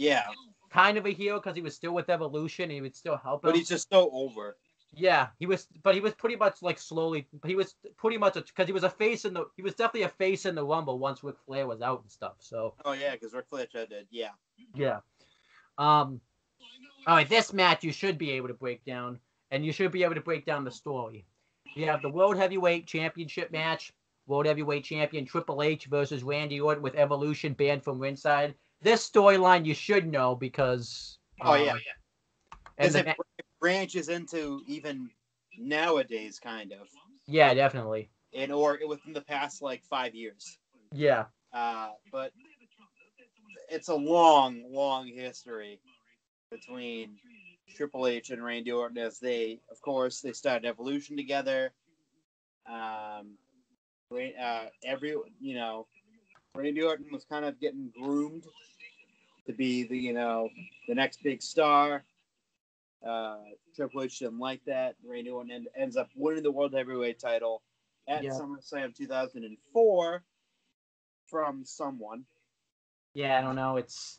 kind of a heel because he was still with Evolution. And he would still help him. But he's just so over. Yeah, he was pretty much like slowly. He was pretty much because he was he was definitely a face in the Rumble once Ric Flair was out and stuff. So. Oh yeah, because Ric Flair did. Yeah. Yeah. All right, this match you should be able to break down. And you should be able to break down the story. You have the World Heavyweight Championship match. World Heavyweight Champion Triple H versus Randy Orton with Evolution banned from ringside. This storyline you should know because... Because it branches into even nowadays, kind of. Yeah, definitely. Or within the past, 5 years. Yeah. But it's a long, long history between Triple H and Randy Orton as they started Evolution together. Randy Orton was kind of getting groomed to be the next big star. Triple H didn't like that. Randy Orton ends up winning the World Heavyweight title at SummerSlam 2004 from someone. Yeah, I don't know. It's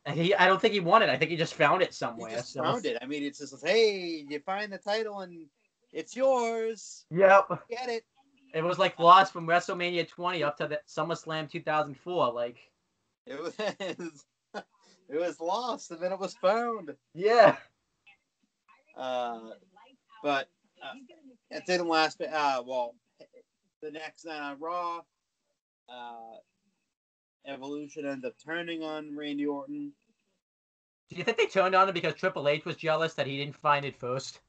I don't think he won it. I think he just found it somewhere. He just found it. I mean, it's just, hey, you find the title and it's yours. Yep. Get it. It was like lost from WrestleMania 20 up to the SummerSlam 2004. Like it was, it was lost and then it was found. Yeah. But it didn't last. Well, the next night on Raw, Evolution ends up turning on Randy Orton. Do you think they turned on him because Triple H was jealous that he didn't find it first?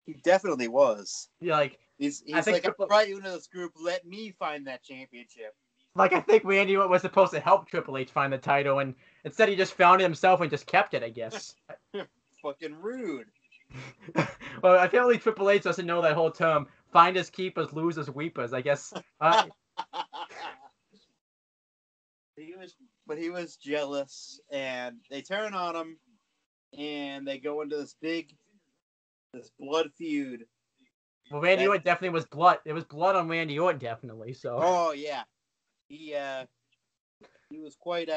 He definitely was. Yeah, like he's like, I brought you into this group. Let me find that championship. Like I think Randy was supposed to help Triple H find the title, and instead he just found it himself and just kept it. I guess. Fucking rude. Well, apparently Triple H doesn't know that whole term. Finders keepers, losers weepers. I guess. He was jealous, and they turn on him, and they go into this blood feud. Well, Randy Orton definitely was blood. It was blood on Randy Orton, definitely. So. Oh yeah, he was quite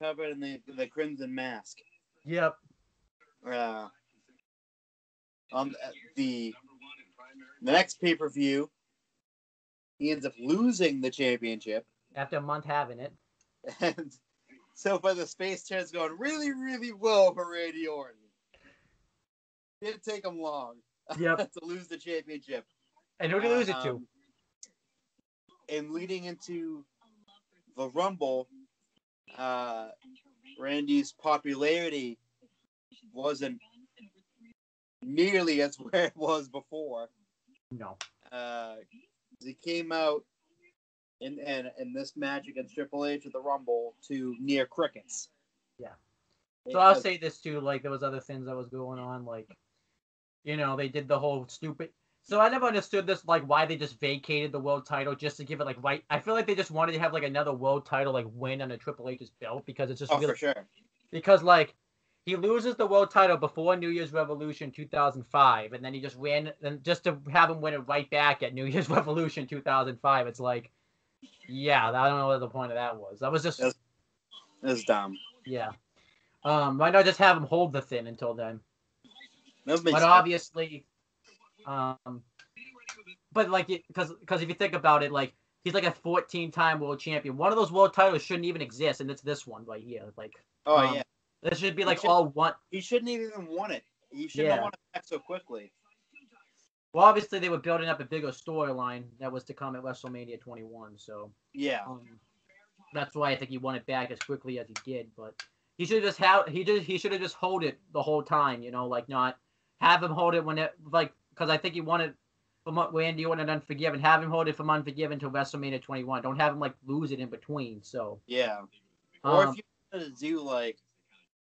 covered in the crimson mask. Yep. On the next pay-per-view, he ends up losing the championship after a month having it. And so far, the space chair's going really, really well for Randy Orton. Didn't take him long to lose the championship. And who did he lose it to? And leading into the Rumble, Randy's popularity wasn't nearly as where it was before. No. He came out in this match against Triple H at the Rumble to near crickets. Yeah. So I'll say this too, like there was other things that was going on, like, you know, they did the whole stupid. So I never understood this, like why they just vacated the world title just to give it like right. I feel like they just wanted to have like another world title like win on a Triple H's belt because it's just really, for sure. Because like he loses the world title before New Year's Revolution 2005, and then he just ran, and just to have him win it right back at New Year's Revolution 2005, it's like, yeah, I don't know what the point of that was. That was just. It was dumb. Yeah. Why not just have him hold the thing until then? But sense. Obviously, but like, because if you think about it, like he's like a 14-time world champion. One of those world titles shouldn't even exist, and it's this one right here. Like, yeah, this should be like all one. He shouldn't have even won it. He shouldn't have won it back so quickly. Well, obviously they were building up a bigger storyline that was to come at WrestleMania 21. So yeah, that's why I think he won it back as quickly as he did. But he should have just hold it the whole time. You know, like not have him hold it when it like because I think he won it from Randy Orton and Unforgiven. Have him hold it from Unforgiven to WrestleMania 21. Don't have him like lose it in between. So yeah, or if you wanted to do like,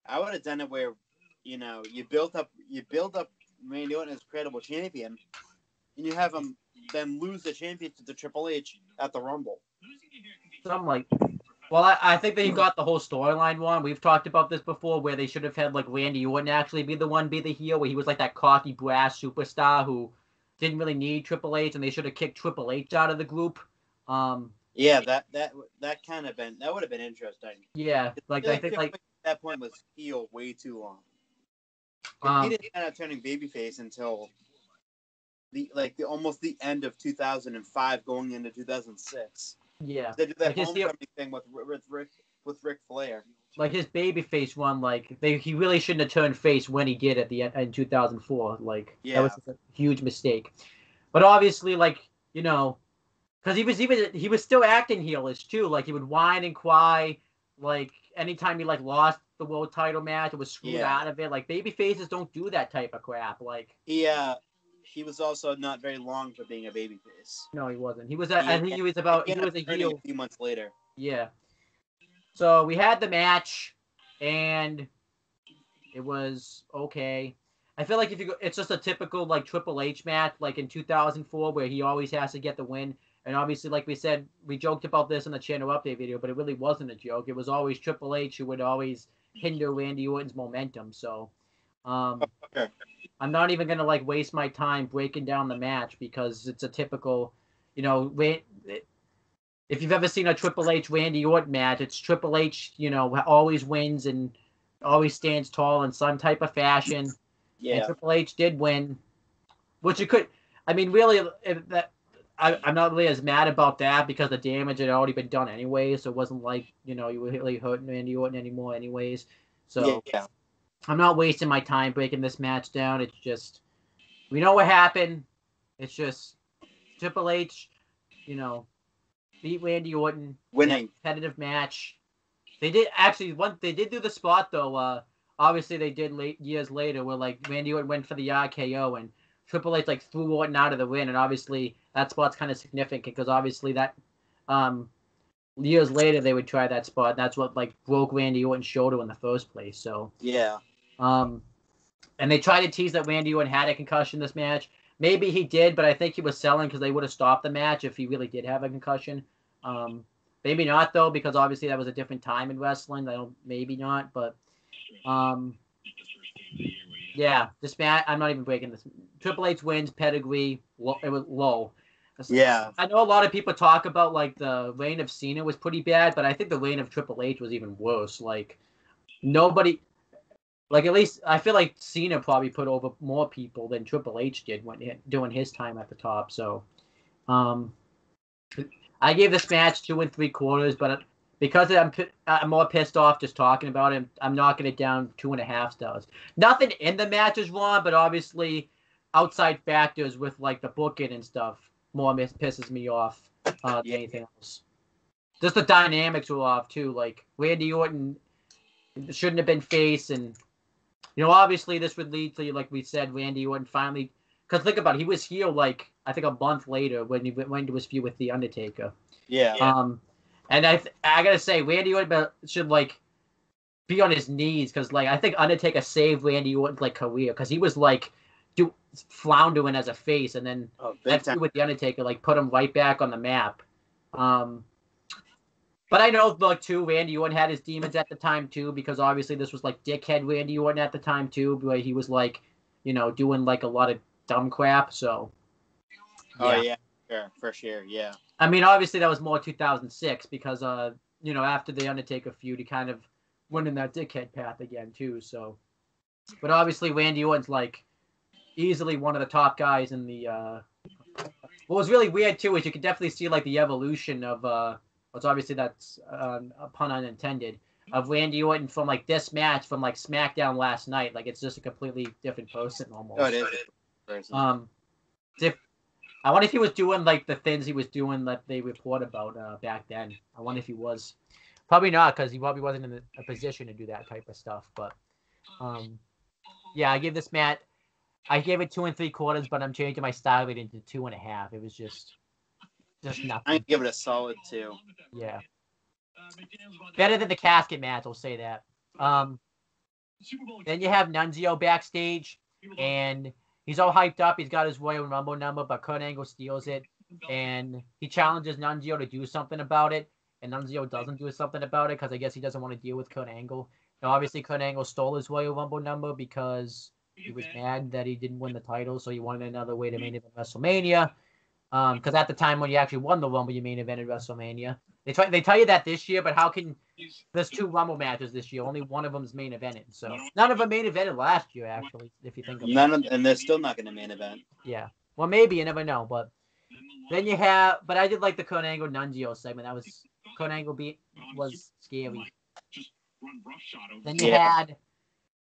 I would have done it where, you know, you build up Randy Orton as credible champion, and you have him then lose the championship to Triple H at the Rumble. So I'm like, well, I think they got the whole storyline wrong. We've talked about this before, where they should have had like Randy Orton actually be the heel, where he was like that cocky brass superstar who didn't really need Triple H, and they should have kicked Triple H out of the group. Yeah, that kind of that would have been interesting. Yeah, like I think like at that point was heel way too long. He didn't end up turning babyface until almost the end of 2005, going into 2006. Yeah, they did that homecoming thing with Ric Flair. Like his babyface run, like he really shouldn't have turned face when he did at the end in 2004. Like that was a huge mistake. But obviously, like, you know, because he was still acting heelish too. Like he would whine and cry. Like anytime he like lost the world title match, it was screwed out of it. Like baby faces don't do that type of crap. Like he was also not very long for being a babyface. No, he wasn't. He was a heel a few months later. Yeah. So we had the match, and it was okay. I feel like it's just a typical like Triple H match, like in 2004, where he always has to get the win. And obviously, like we said, we joked about this in the channel update video, but it really wasn't a joke. It was always Triple H who would always hinder Randy Orton's momentum. So, okay. I'm not even gonna like waste my time breaking down the match because it's a typical, you know, if you've ever seen a Triple H Randy Orton match, it's Triple H, always wins and always stands tall in some type of fashion. Yeah. And Triple H did win, which you could. I mean, really, I'm not really as mad about that because the damage had already been done anyway. So it wasn't like you were really hurting Randy Orton anymore, anyways. So yeah. I'm not wasting my time breaking this match down. It's just we know what happened. It's just Triple H, beat Randy Orton, winning competitive match. They did actually they did do the spot though. Obviously they did years later where like Randy Orton went for the RKO and Triple H like threw Orton out of the ring, and obviously that spot's kind of significant because obviously that years later they would try that spot. That's what like broke Randy Orton's shoulder in the first place. So yeah. And they tried to tease that Randy Orton had a concussion this match. Maybe he did, but I think he was selling because they would have stopped the match if he really did have a concussion. Maybe not though, because obviously that was a different time in wrestling. Maybe not, but yeah, this match I'm not even breaking this. Triple H wins, pedigree. It was low. Yeah. I know a lot of people talk about like the reign of Cena was pretty bad, but I think the reign of Triple H was even worse. Like nobody. Like at least I feel like Cena probably put over more people than Triple H did when doing his time at the top. So, I gave this match 2 3/4, but because I'm more pissed off just talking about it, I'm knocking it down 2.5 stars. Nothing in the match is wrong, but obviously outside factors with like the booking and stuff more pisses me off than anything else. Just the dynamics were off too. Like Randy Orton shouldn't have been face and. Obviously this would lead to, like we said, Randy Orton finally. Because think about it, he was heel like I think a month later when he went into his feud with the Undertaker. Yeah. And I gotta say, Randy Orton should like be on his knees because like I think Undertaker saved Randy Orton's like career because he was like floundering as a face, and then that feud with the Undertaker like put him right back on the map. But I know, like, too, Randy Orton had his demons at the time, too, because obviously this was, like, dickhead Randy Orton at the time, too, where he was, like, doing, like, a lot of dumb crap, so. Yeah. Oh, yeah, sure, for sure, yeah. I mean, obviously that was more 2006 because, after the Undertaker feud, he kind of went in that dickhead path again, too, so. But obviously Randy Orton's, like, easily one of the top guys in the, What was really weird, too, is you could definitely see, like, the evolution of, so obviously that's a pun unintended, of Randy Orton from like this match from like SmackDown last night. Like it's just a completely different person almost. Oh, it is. I wonder if he was doing like the things he was doing that they report about back then. I wonder if he was. Probably not, because he probably wasn't in a position to do that type of stuff. But yeah, I gave this match. I gave it 2 3/4, but I'm changing my style rating to 2.5. It was just nothing. I give it a solid 2. Yeah. Better than the casket match, I'll say that. Then you have Nunzio backstage, and he's all hyped up. He's got his Royal Rumble number, but Kurt Angle steals it, and he challenges Nunzio to do something about it, and Nunzio doesn't do something about it because I guess he doesn't want to deal with Kurt Angle. Now, obviously, Kurt Angle stole his Royal Rumble number because he was mad that he didn't win the title, so he wanted another way to main event WrestleMania. Because at the time when you actually won the Rumble, you main evented WrestleMania. They tell you that this year, but how can there's 2 Rumble matches this year? Only one of them is main evented. So none of them main evented last year, actually, if you think about it. And they're still not going to main event. Yeah. Well, maybe, you never know. But then you have, but I did like the Kurt Angle Nunzio segment. That was Kurt Angle was scary. Then you had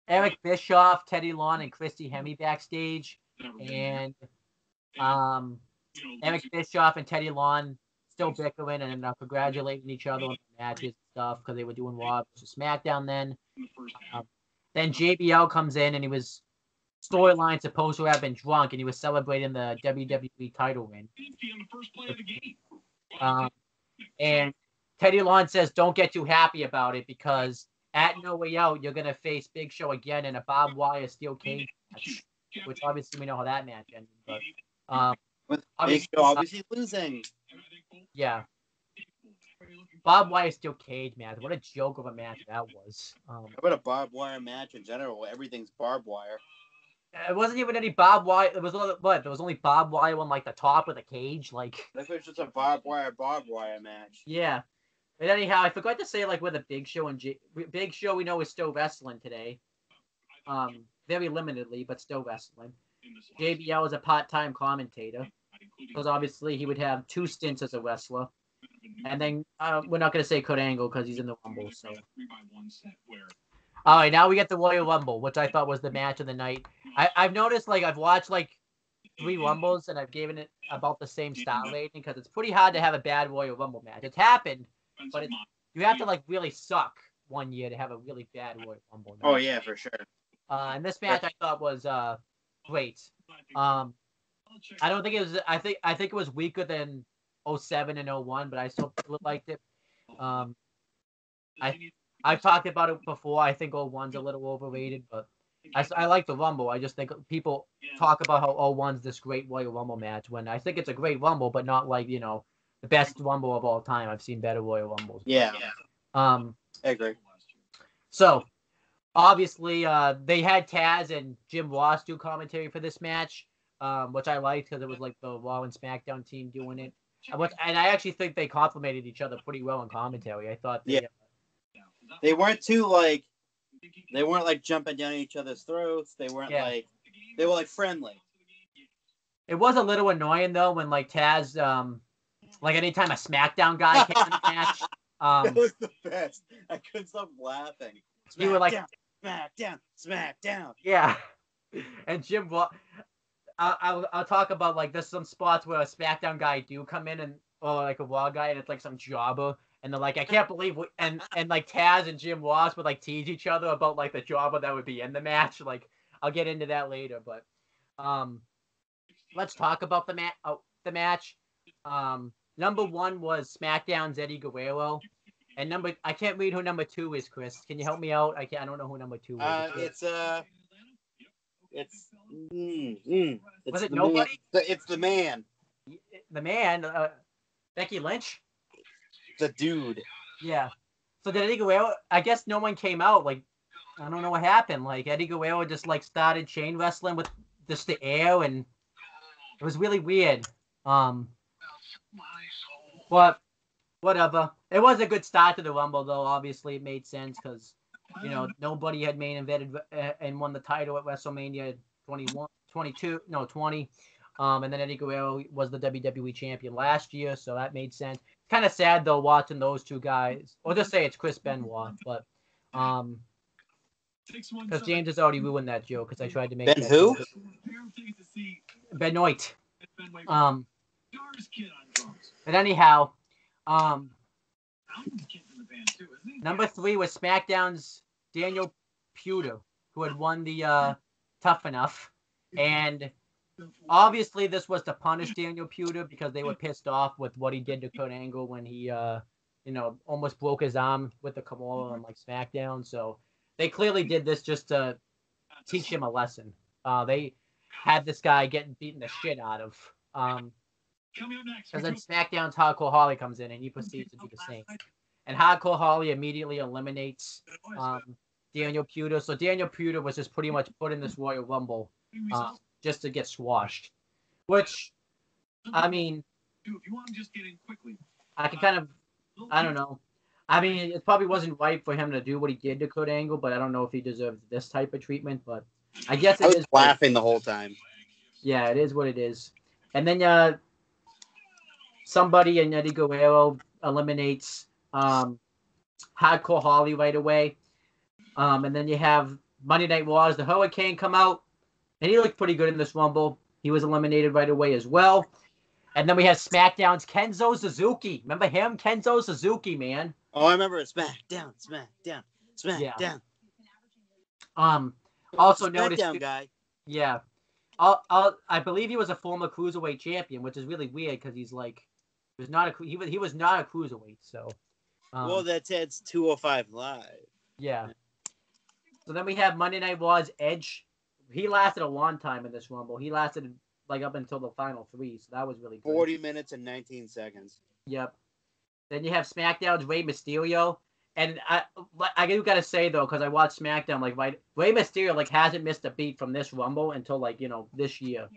Eric Bischoff, Teddy Long, and Christy Hemme backstage, and Eric Bischoff and Teddy Long still bickering and congratulating each other on the matches and stuff because they were doing Raw versus SmackDown then. Then JBL comes in and he was storyline supposed to have been drunk and he was celebrating the WWE title win. And Teddy Long says, "Don't get too happy about it because at No Way Out you're gonna face Big Show again in a barbed wire steel cage match," which obviously we know how that match ended. But with Big Show obviously losing. Yeah. Barbed wire steel cage match. What a joke of a match that was. How about a barbed wire match in general? Everything's barbed wire. It wasn't even any barbed wire. It was what? There was only barbed wire on like the top of the cage. Like, That was just a barbed wire match. yeah. And anyhow, I forgot to say like where the Big Show and Big Show we know is still wrestling today. Very limitedly, but still wrestling. JBL is a part-time commentator, because obviously he would have 2 stints as a wrestler. And then we're not going to say Kurt Angle because he's in the Rumble. So, all right, now we get the Royal Rumble, which I thought was the match of the night. I've noticed, like, I've watched like 3 Rumbles and I've given it about the same star rating because it's pretty hard to have a bad Royal Rumble match. It's happened, but you have to like really suck one year to have a really bad Royal Rumble match. Oh yeah, for sure. And this match I thought was great. I don't think it was. I think it was weaker than 07 and 01, but I still liked it. I've talked about it before. I think 01's a little overrated, but I like the Rumble. I just think people talk about how 01's this great Royal Rumble match when I think it's a great Rumble, but not like, you know, the best Rumble of all time. I've seen better Royal Rumbles. Yeah. I agree. So, obviously, they had Taz and Jim Ross do commentary for this match, which I liked because it was like the Raw and SmackDown team doing it. And I actually think they complimented each other pretty well in commentary. I thought they weren't too like they weren't like jumping down each other's throats. They weren't like they were like friendly. It was a little annoying though when like Taz, like anytime a SmackDown guy came in the match, that was the best. I couldn't stop laughing. You were like SmackDown. Yeah, and Jim. I'll talk about like there's some spots where a SmackDown guy do come in or like a Raw guy and it's like some jobber and they're like I can't believe and like Taz and Jim Ross would like tease each other about like the jobber that would be in the match. Like I'll get into that later, but let's talk about the match. Number 1 was SmackDown's Eddie Guerrero. And I can't read who number 2 is, Chris. Can you help me out? I don't know who number 2 is. Was it nobody? It's the man. The man, Becky Lynch. The dude. Yeah. So did Eddie Guerrero? I guess no one came out. Like, I don't know what happened. Like Eddie Guerrero just like started chain wrestling with just the air, and it was really weird. But whatever. It was a good start to the Rumble, though. Obviously, it made sense because, you know, nobody had main evented and won the title at WrestleMania 20. And then Eddie Guerrero was the WWE champion last year, so that made sense. Kind of sad, though, watching those two guys. Or just say it's Chris Benoit, but because James has already ruined that joke because I tried to make Ben who? Benoit. But anyhow, number 3 was SmackDown's Daniel Puder, who had won the Tough Enough. And obviously this was to punish Daniel Puder because they were pissed off with what he did to Kurt Angle when he, almost broke his arm with the Kimura on like SmackDown. So they clearly did this just to teach him a lesson. They had this guy getting beaten the shit out of. Because then SmackDown's Hardcore Holly comes in and he proceeds to do the same. And Hardcore Holly immediately eliminates Daniel Puder. So Daniel Puder was just pretty much put in this Royal Rumble just to get squashed. Which, I mean, I can kind of, I don't know. I mean, it probably wasn't right for him to do what he did to Kurt Angle, but I don't know if he deserved this type of treatment. But I guess it is. I was laughing the whole time. Yeah, it is what it is. And then somebody in Eddie Guerrero eliminates Hardcore Holly right away. And then you have Monday Night Wars, the Hurricane come out, and he looked pretty good in this Rumble. He was eliminated right away as well. And then we have SmackDown's Kenzo Suzuki. Remember him? Kenzo Suzuki, man. Oh, I remember it. SmackDown. Yeah. Also noticed SmackDown guy. Yeah. I believe he was a former cruiserweight champion, which is really weird because he's like he was not a cruiserweight. So. Well, that's Ed's 205 Live. Yeah. So then we have Monday Night Wars Edge. He lasted a long time in this Rumble. He lasted like up until the final 3, so that was really good. 40 minutes and 19 seconds. Yep. Then you have SmackDown's Rey Mysterio, And I do gotta say though, because I watched SmackDown, like Rey Mysterio like hasn't missed a beat from this Rumble until like this year.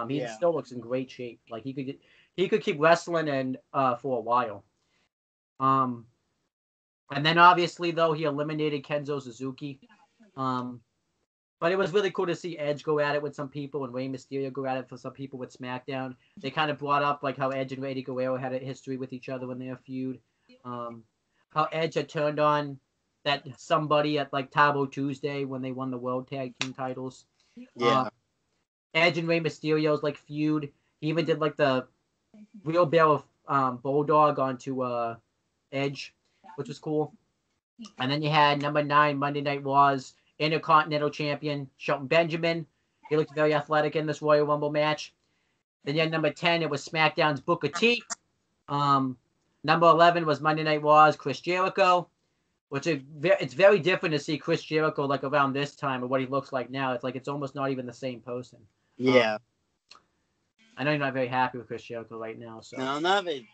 He still looks in great shape. Like he could keep wrestling and for a while. And then obviously though he eliminated Kenzo Suzuki. But it was really cool to see Edge go at it with some people and Rey Mysterio go at it for some people with SmackDown. They kind of brought up like how Edge and Eddie Guerrero had a history with each other when they were feud. How Edge had turned on that somebody at like Tabo Tuesday when they won the World Tag Team titles. Yeah. Edge and Rey Mysterio's like feud. He even did like the wheelbarrow bulldog onto Edge, which was cool. And then you had number 9 Monday Night Wars Intercontinental Champion Shelton Benjamin. He looked very athletic in this Royal Rumble match. Then you had number 10. It was SmackDown's Booker T. Number 11 was Monday Night Wars Chris Jericho, which it's very different to see Chris Jericho like around this time or what he looks like now. It's like it's almost not even the same person. Yeah. I know you're not very happy with Chris Jericho right now. So No, not very.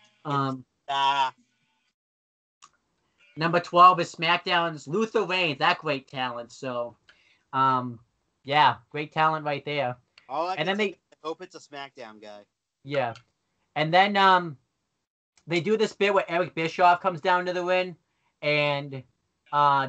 Number 12 is SmackDown's Luther Reigns. That great talent. So, yeah, great talent right there. And then I hope it's a SmackDown guy. Yeah, and then they do this bit where Eric Bischoff comes down to the ring, and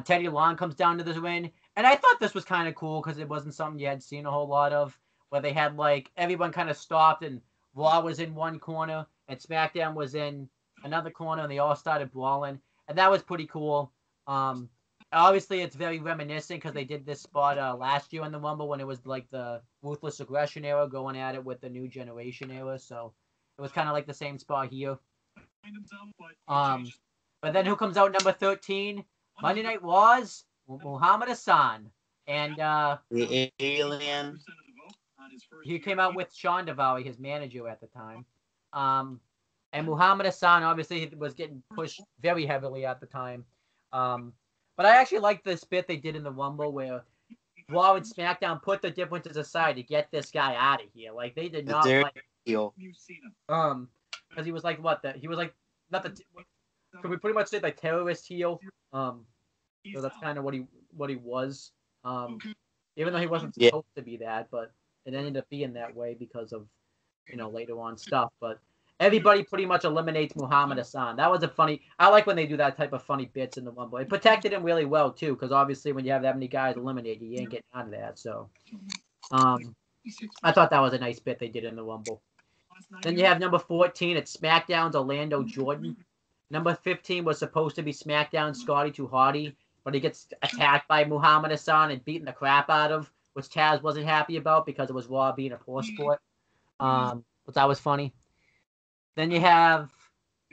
Teddy Long comes down to the ring, and I thought this was kind of cool because it wasn't something you had seen a whole lot of, where they had like everyone kind of stopped and Raw was in one corner and SmackDown was in another corner, and they all started brawling. And that was pretty cool. Obviously, it's very reminiscent because they did this spot last year in the Rumble when it was like the Ruthless Aggression era going at it with the New Generation era. So it was kind of like the same spot here. But then who comes out number 13? Monday Night Wars, Muhammad Hassan. And the alien. He came out with Sean Devari, his manager at the time. And Muhammad Hassan obviously was getting pushed very heavily at the time. But I actually like this bit they did in the Rumble where Raw and SmackDown put the differences aside to get this guy out of here. Like they did not like heel. Because he was like he was like not the can we pretty much say the terrorist heel? So that's kind of what he was. Even though he wasn't supposed to be that, but it ended up being that way because of later on stuff. But everybody pretty much eliminates Muhammad Hassan. That was I like when they do that type of funny bits in the Rumble. It protected him really well, too, because obviously when you have that many guys eliminated, you ain't getting out of that. So, I thought that was a nice bit they did in the Rumble. Then you have number 14. It's SmackDown's Orlando Jordan. Number 15 was supposed to be SmackDown's Scotty 2 Hotty, but he gets attacked by Muhammad Hassan and beaten the crap out of, which Taz wasn't happy about because it was Raw being a poor sport. But that was funny. Then you have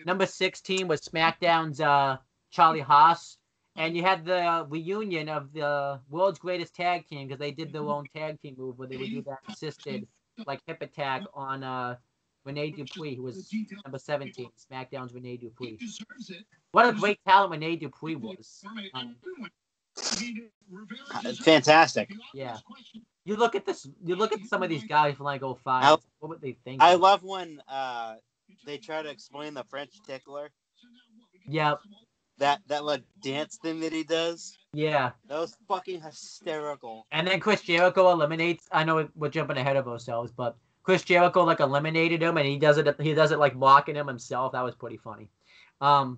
number 16 was SmackDown's Charlie Haas. And you had the reunion of the world's greatest tag team because they did their own tag team move where they would do that assisted like hip attack on Rene Dupree, who was number 17, SmackDown's Rene Dupree. What a great talent Rene Dupree was. Fantastic. Yeah. You look at some of these guys from like 05. What would they think? I love when they try to explain the French tickler. Yep. That like dance thing that he does. Yeah. That was fucking hysterical. And then Chris Jericho eliminates. I know we're jumping ahead of ourselves, but Chris Jericho like eliminated him, and he does it like mocking him himself. That was pretty funny. So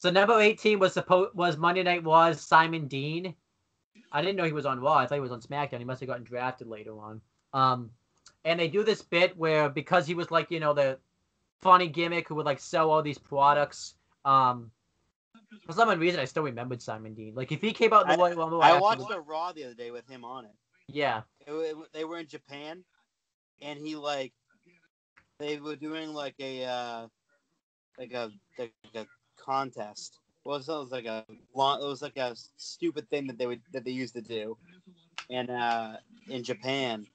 number 18 was Monday Night Wars Simon Dean. I didn't know he was on Raw. I thought he was on SmackDown. He must have gotten drafted later on. And they do this bit where because he was like the funny gimmick who would like sell all these products. For some reason, I still remembered Simon Dean. Like if he came out in the Royal Rumble, I watched a Raw the other day with him on it. Yeah, they were in Japan, and they were doing like a contest. Well, it was like a stupid thing that they used to do, and in Japan,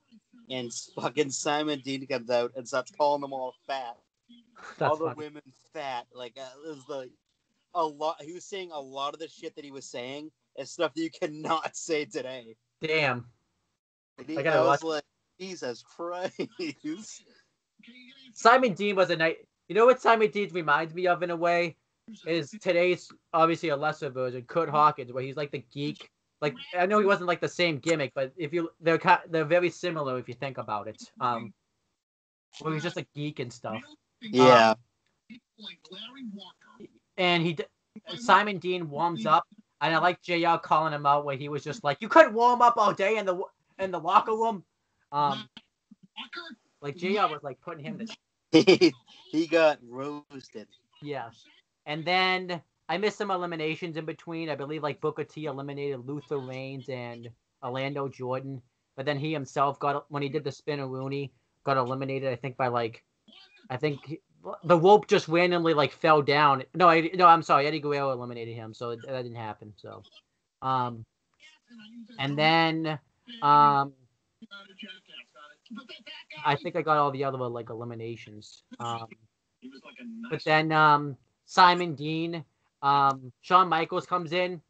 and fucking Simon Dean comes out and starts calling them all fat. All the women fat. Like it was like a lot. He was saying a lot of the shit that he was saying is stuff that you cannot say today. Damn. I was like, Jesus Christ. Simon Dean was a nice. You know what Simon Dean reminds me of in a way? is today's obviously a lesser version, Kurt Hawkins, where he's like the geek. Like I know he wasn't like the same gimmick, but they're very similar if you think about it. Where he's just a geek and stuff. Yeah. And Simon Dean warms up, and I like JR calling him out where he was just like, "You couldn't warm up all day in the locker room." Like JR was like putting him to. He got roasted. Yeah, and then I missed some eliminations in between. I believe like Booker T eliminated Luther Reigns and Orlando Jordan, but then he himself when he did the Spinaroonie, got eliminated. I think by the rope just randomly like fell down. No, I'm sorry. Eddie Guerrero eliminated him, so that didn't happen. So, and then I think I got all the other like eliminations. But then Simon Dean, Shawn Michaels comes in,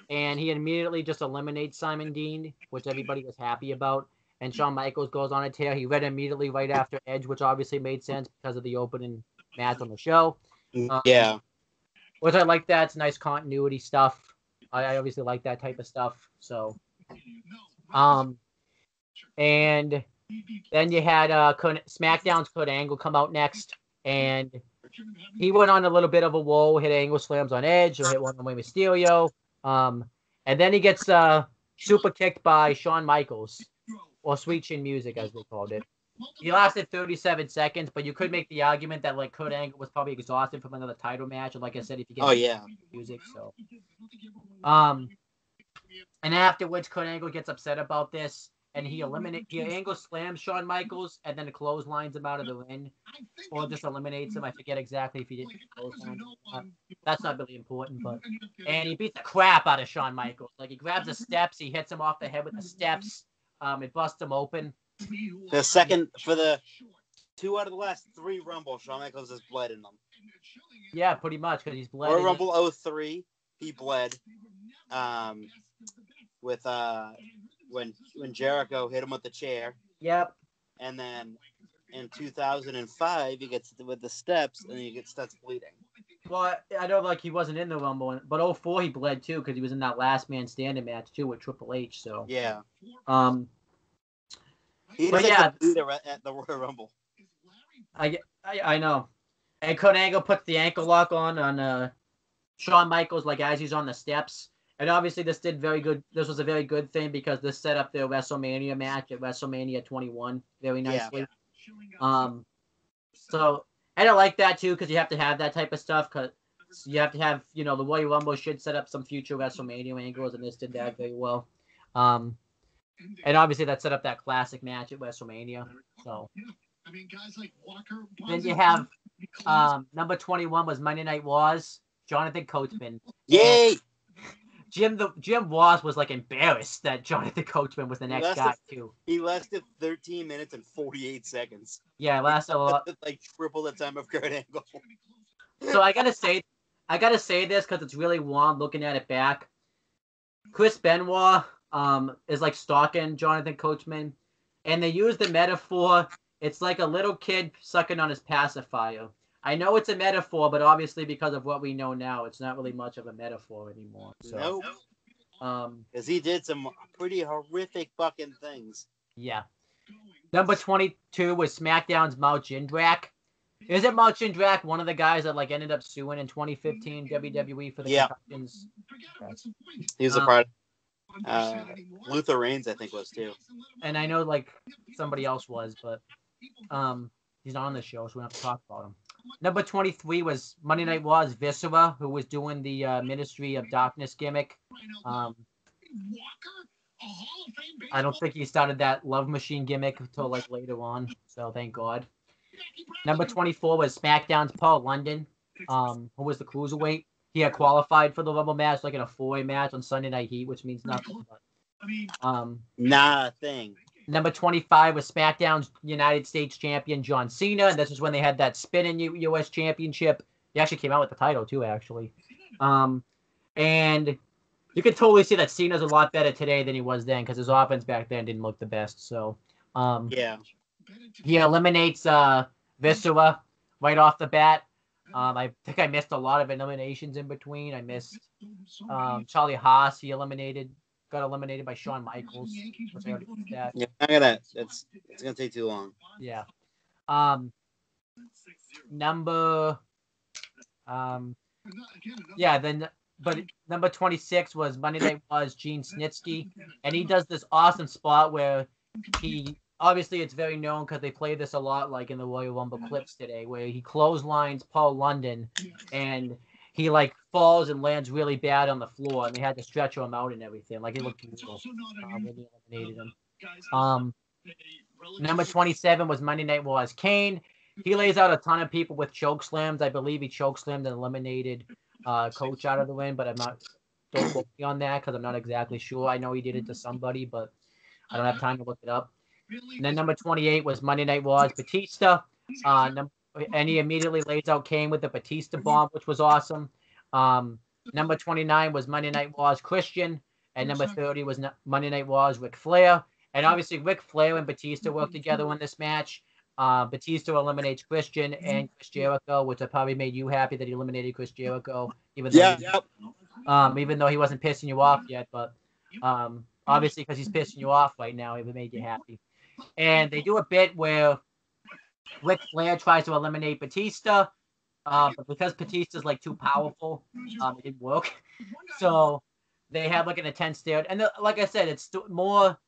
and he immediately just eliminates Simon Dean, which everybody was happy about. And Shawn Michaels goes on a tear. He read immediately right after Edge, which obviously made sense because of the opening match on the show. Yeah. Which I like that. It's nice continuity stuff. I obviously like that type of stuff. So, and then you had SmackDown's Kurt Angle come out next, and he went on a little bit of a roll, hit angle slams on Edge, or hit one on Rey Mysterio. And then he gets super kicked by Shawn Michaels, or Sweet Chin Music, as they called it. He lasted 37 seconds, but you could make the argument that like Kurt Angle was probably exhausted from another title match, and like I said, if you get music, so and afterwards, Kurt Angle gets upset about this, and he angle slams Shawn Michaels, and then clotheslines him out of the ring, or just eliminates him. I forget exactly if he did clothesline. That's not really important, and he beats the crap out of Shawn Michaels. Like he grabs the steps, he hits him off the head with the steps. It busts him open. For the 2 out of the last 3 Rumble, Shawn Michaels has bled in them. Yeah, pretty much because he's bled. Or Rumble 03, he bled. With when Jericho hit him with the chair. Yep. And then in 2005, he gets with the steps, and he starts bleeding. Well, I know like he wasn't in the Rumble, but 04 he bled too because he was in that last man standing match too with Triple H. So yeah. He was at the Royal Rumble. I know. And Kurt Angle puts the ankle lock on Shawn Michaels like as he's on the steps. And obviously this did very good. This was a very good thing because this set up their WrestleMania match at WrestleMania 21 very nicely. Yeah. So and I like that too because you have to have that type of stuff because you have to have the Royal Rumble should set up some future WrestleMania angles and this did that very well. And obviously that set up that classic match at WrestleMania. So then you have number 21 was Monday Night Wars, Jonathan Coachman. Yay! Jim Ross was like embarrassed that Jonathan Coachman was the next guy too. He lasted 13 minutes and 48 seconds. Yeah, it lasted a lot. Like triple the time of Kurt Angle. So I gotta say this because it's really warm looking at it back. Chris Benoit is like stalking Jonathan Coachman, and they use the metaphor. It's like a little kid sucking on his pacifier. I know it's a metaphor, but obviously because of what we know now, it's not really much of a metaphor anymore. So, nope. Because he did some pretty horrific fucking things. Yeah. Number 22 was SmackDown's Mount Jindrak. Isn't Mount Jindrak one of the guys that like ended up suing in 2015 WWE for the concussions? He was a part of Luther Reigns, I think, was too. And I know like somebody else was, but he's not on the show, so we don't have to talk about him. Number 23 was Monday Night Wars Viscera, who was doing the Ministry of Darkness gimmick. I don't think he started that Love Machine gimmick until like later on, so thank God. Number 24 was SmackDown's Paul London, who was the cruiserweight. He had qualified for the Rumble match, like in a 4-way match on Sunday Night Heat, which means nothing. But, nothing. Number 25 was SmackDown's United States champion, John Cena. And this is when they had that spinning U.S. championship. He actually came out with the title, too, actually. And you can totally see that Cena's a lot better today than he was then because his offense back then didn't look the best. So, yeah. He eliminates Viscera right off the bat. I think I missed a lot of eliminations in between. I missed Charlie Haas. He got eliminated by Shawn Michaels. Which I already did that. Yeah, I got it's gonna take too long. Yeah. Number but number 26 was Monday Night Wars Gene Snitsky, and he does this awesome spot where he obviously it's very known because they play this a lot, like in the Royal Rumble clips today, where he clotheslines Paul London, and he like falls and lands really bad on the floor, and they had to stretch him out and everything. Like it looked brutal when they eliminated him. Number 27 was Monday Night Wars Kane. He lays out a ton of people with choke slams. I believe he choke slammed and eliminated Coach out of the win, but don't quote me on that because I'm not exactly sure. I know he did it to somebody, but I don't have time to look it up. And then number 28 was Monday Night Wars Batista. And he immediately lays out Kane with the Batista bomb, which was awesome. Number 29 was Monday Night Wars Christian. And number 30 was Monday Night Wars Ric Flair. And obviously Ric Flair and Batista worked together in this match. Batista eliminates Christian and Chris Jericho, which probably made you happy that he eliminated Chris Jericho, even though he wasn't pissing you off yet. But obviously, because he's pissing you off right now, it made you happy. And they do a bit where Ric Flair tries to eliminate Batista, but because Batista's like too powerful, it didn't work. So they have like an intense stare. And like I said, it's more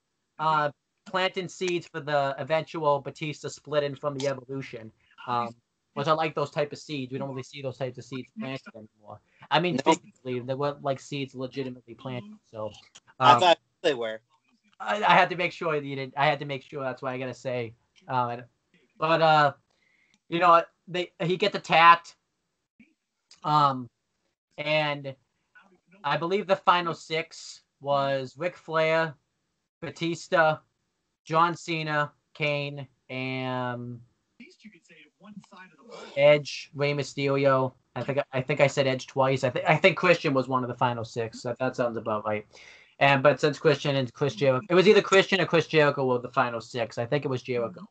planting seeds for the eventual Batista splitting from the Evolution. Which I like those type of seeds. We don't really see those types of seeds planted anymore. I mean, physically, they weren't like seeds legitimately planted. So I thought they were. I had to make sure that you didn't. I had to make sure. That's why I gotta say. He gets attacked. And I believe the final 6 was Ric Flair, Batista, John Cena, Kane, and Edge, Rey Mysterio. I think I said Edge twice. I think Christian was one of the final 6. That sounds about right. But since Christian and Chris Jericho, it was either Christian or Chris Jericho were the final 6. I think it was Jericho.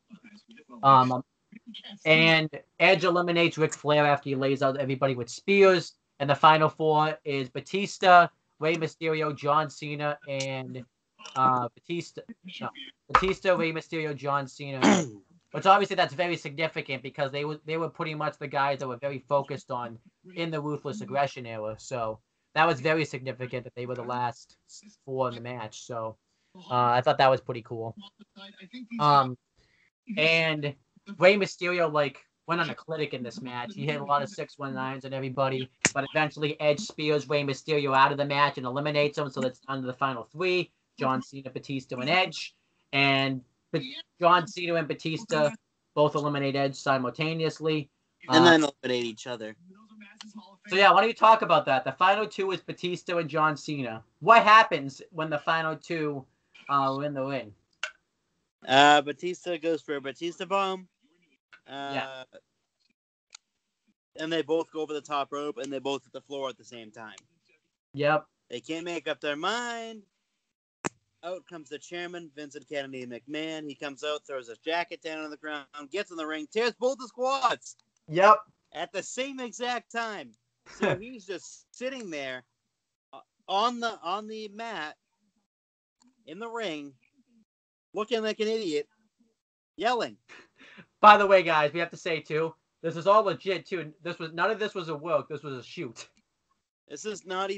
And Edge eliminates Ric Flair after he lays out everybody with spears. And the final 4 is Batista, Rey Mysterio, John Cena, and Batista, Rey Mysterio, John Cena. Which obviously that's very significant because they were pretty much the guys that were very focused on in the Ruthless Aggression era. So that was very significant that they were the last 4 in the match. So I thought that was pretty cool. And Rey Mysterio went on a clinic in this match. He hit a lot of 619s on everybody, but eventually Edge spears Rey Mysterio out of the match and eliminates him. So that's down to the final 3: John Cena, Batista, and Edge. And John Cena and Batista both eliminate Edge simultaneously. And then eliminate each other. So yeah, why don't you talk about that? The final 2 is Batista and John Cena. What happens when the final 2 are in the ring? Batista goes for a Batista bomb. And they both go over the top rope, and they both hit the floor at the same time. Yep. They can't make up their mind. Out comes the chairman, Vincent Kennedy McMahon. He comes out, throws his jacket down on the ground, gets in the ring, tears both his quads. Yep. At the same exact time. So he's just sitting there on the mat in the ring, looking like an idiot, yelling. By the way, guys, we have to say too, this is all legit too. None of this was a work. This was a shoot. This is not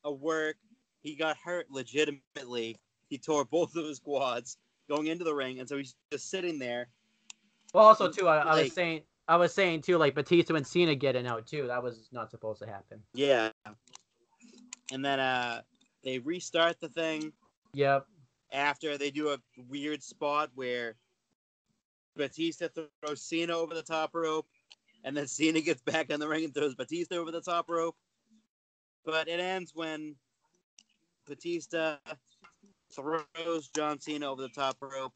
a work. He got hurt legitimately. He tore both of his quads going into the ring, and so he's just sitting there. Well, also too, I was saying too, like Batista and Cena getting out too. That was not supposed to happen. Yeah. And then they restart the thing. Yep. After they do a weird spot where Batista throws Cena over the top rope, and then Cena gets back in the ring and throws Batista over the top rope. But it ends when Batista throws John Cena over the top rope,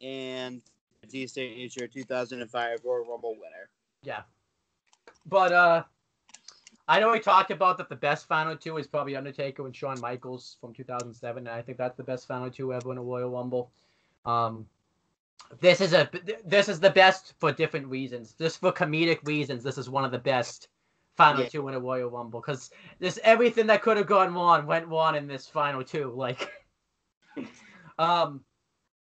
and Batista is your 2005 Royal Rumble winner. Yeah. But I know we talked about that the best final 2 is probably Undertaker and Shawn Michaels from 2007, and I think that's the best final 2 ever in a Royal Rumble. this is the best for different reasons. Just for comedic reasons, this is one of the best final two in a Royal Rumble because just everything that could have gone wrong went wrong in this final two. Like,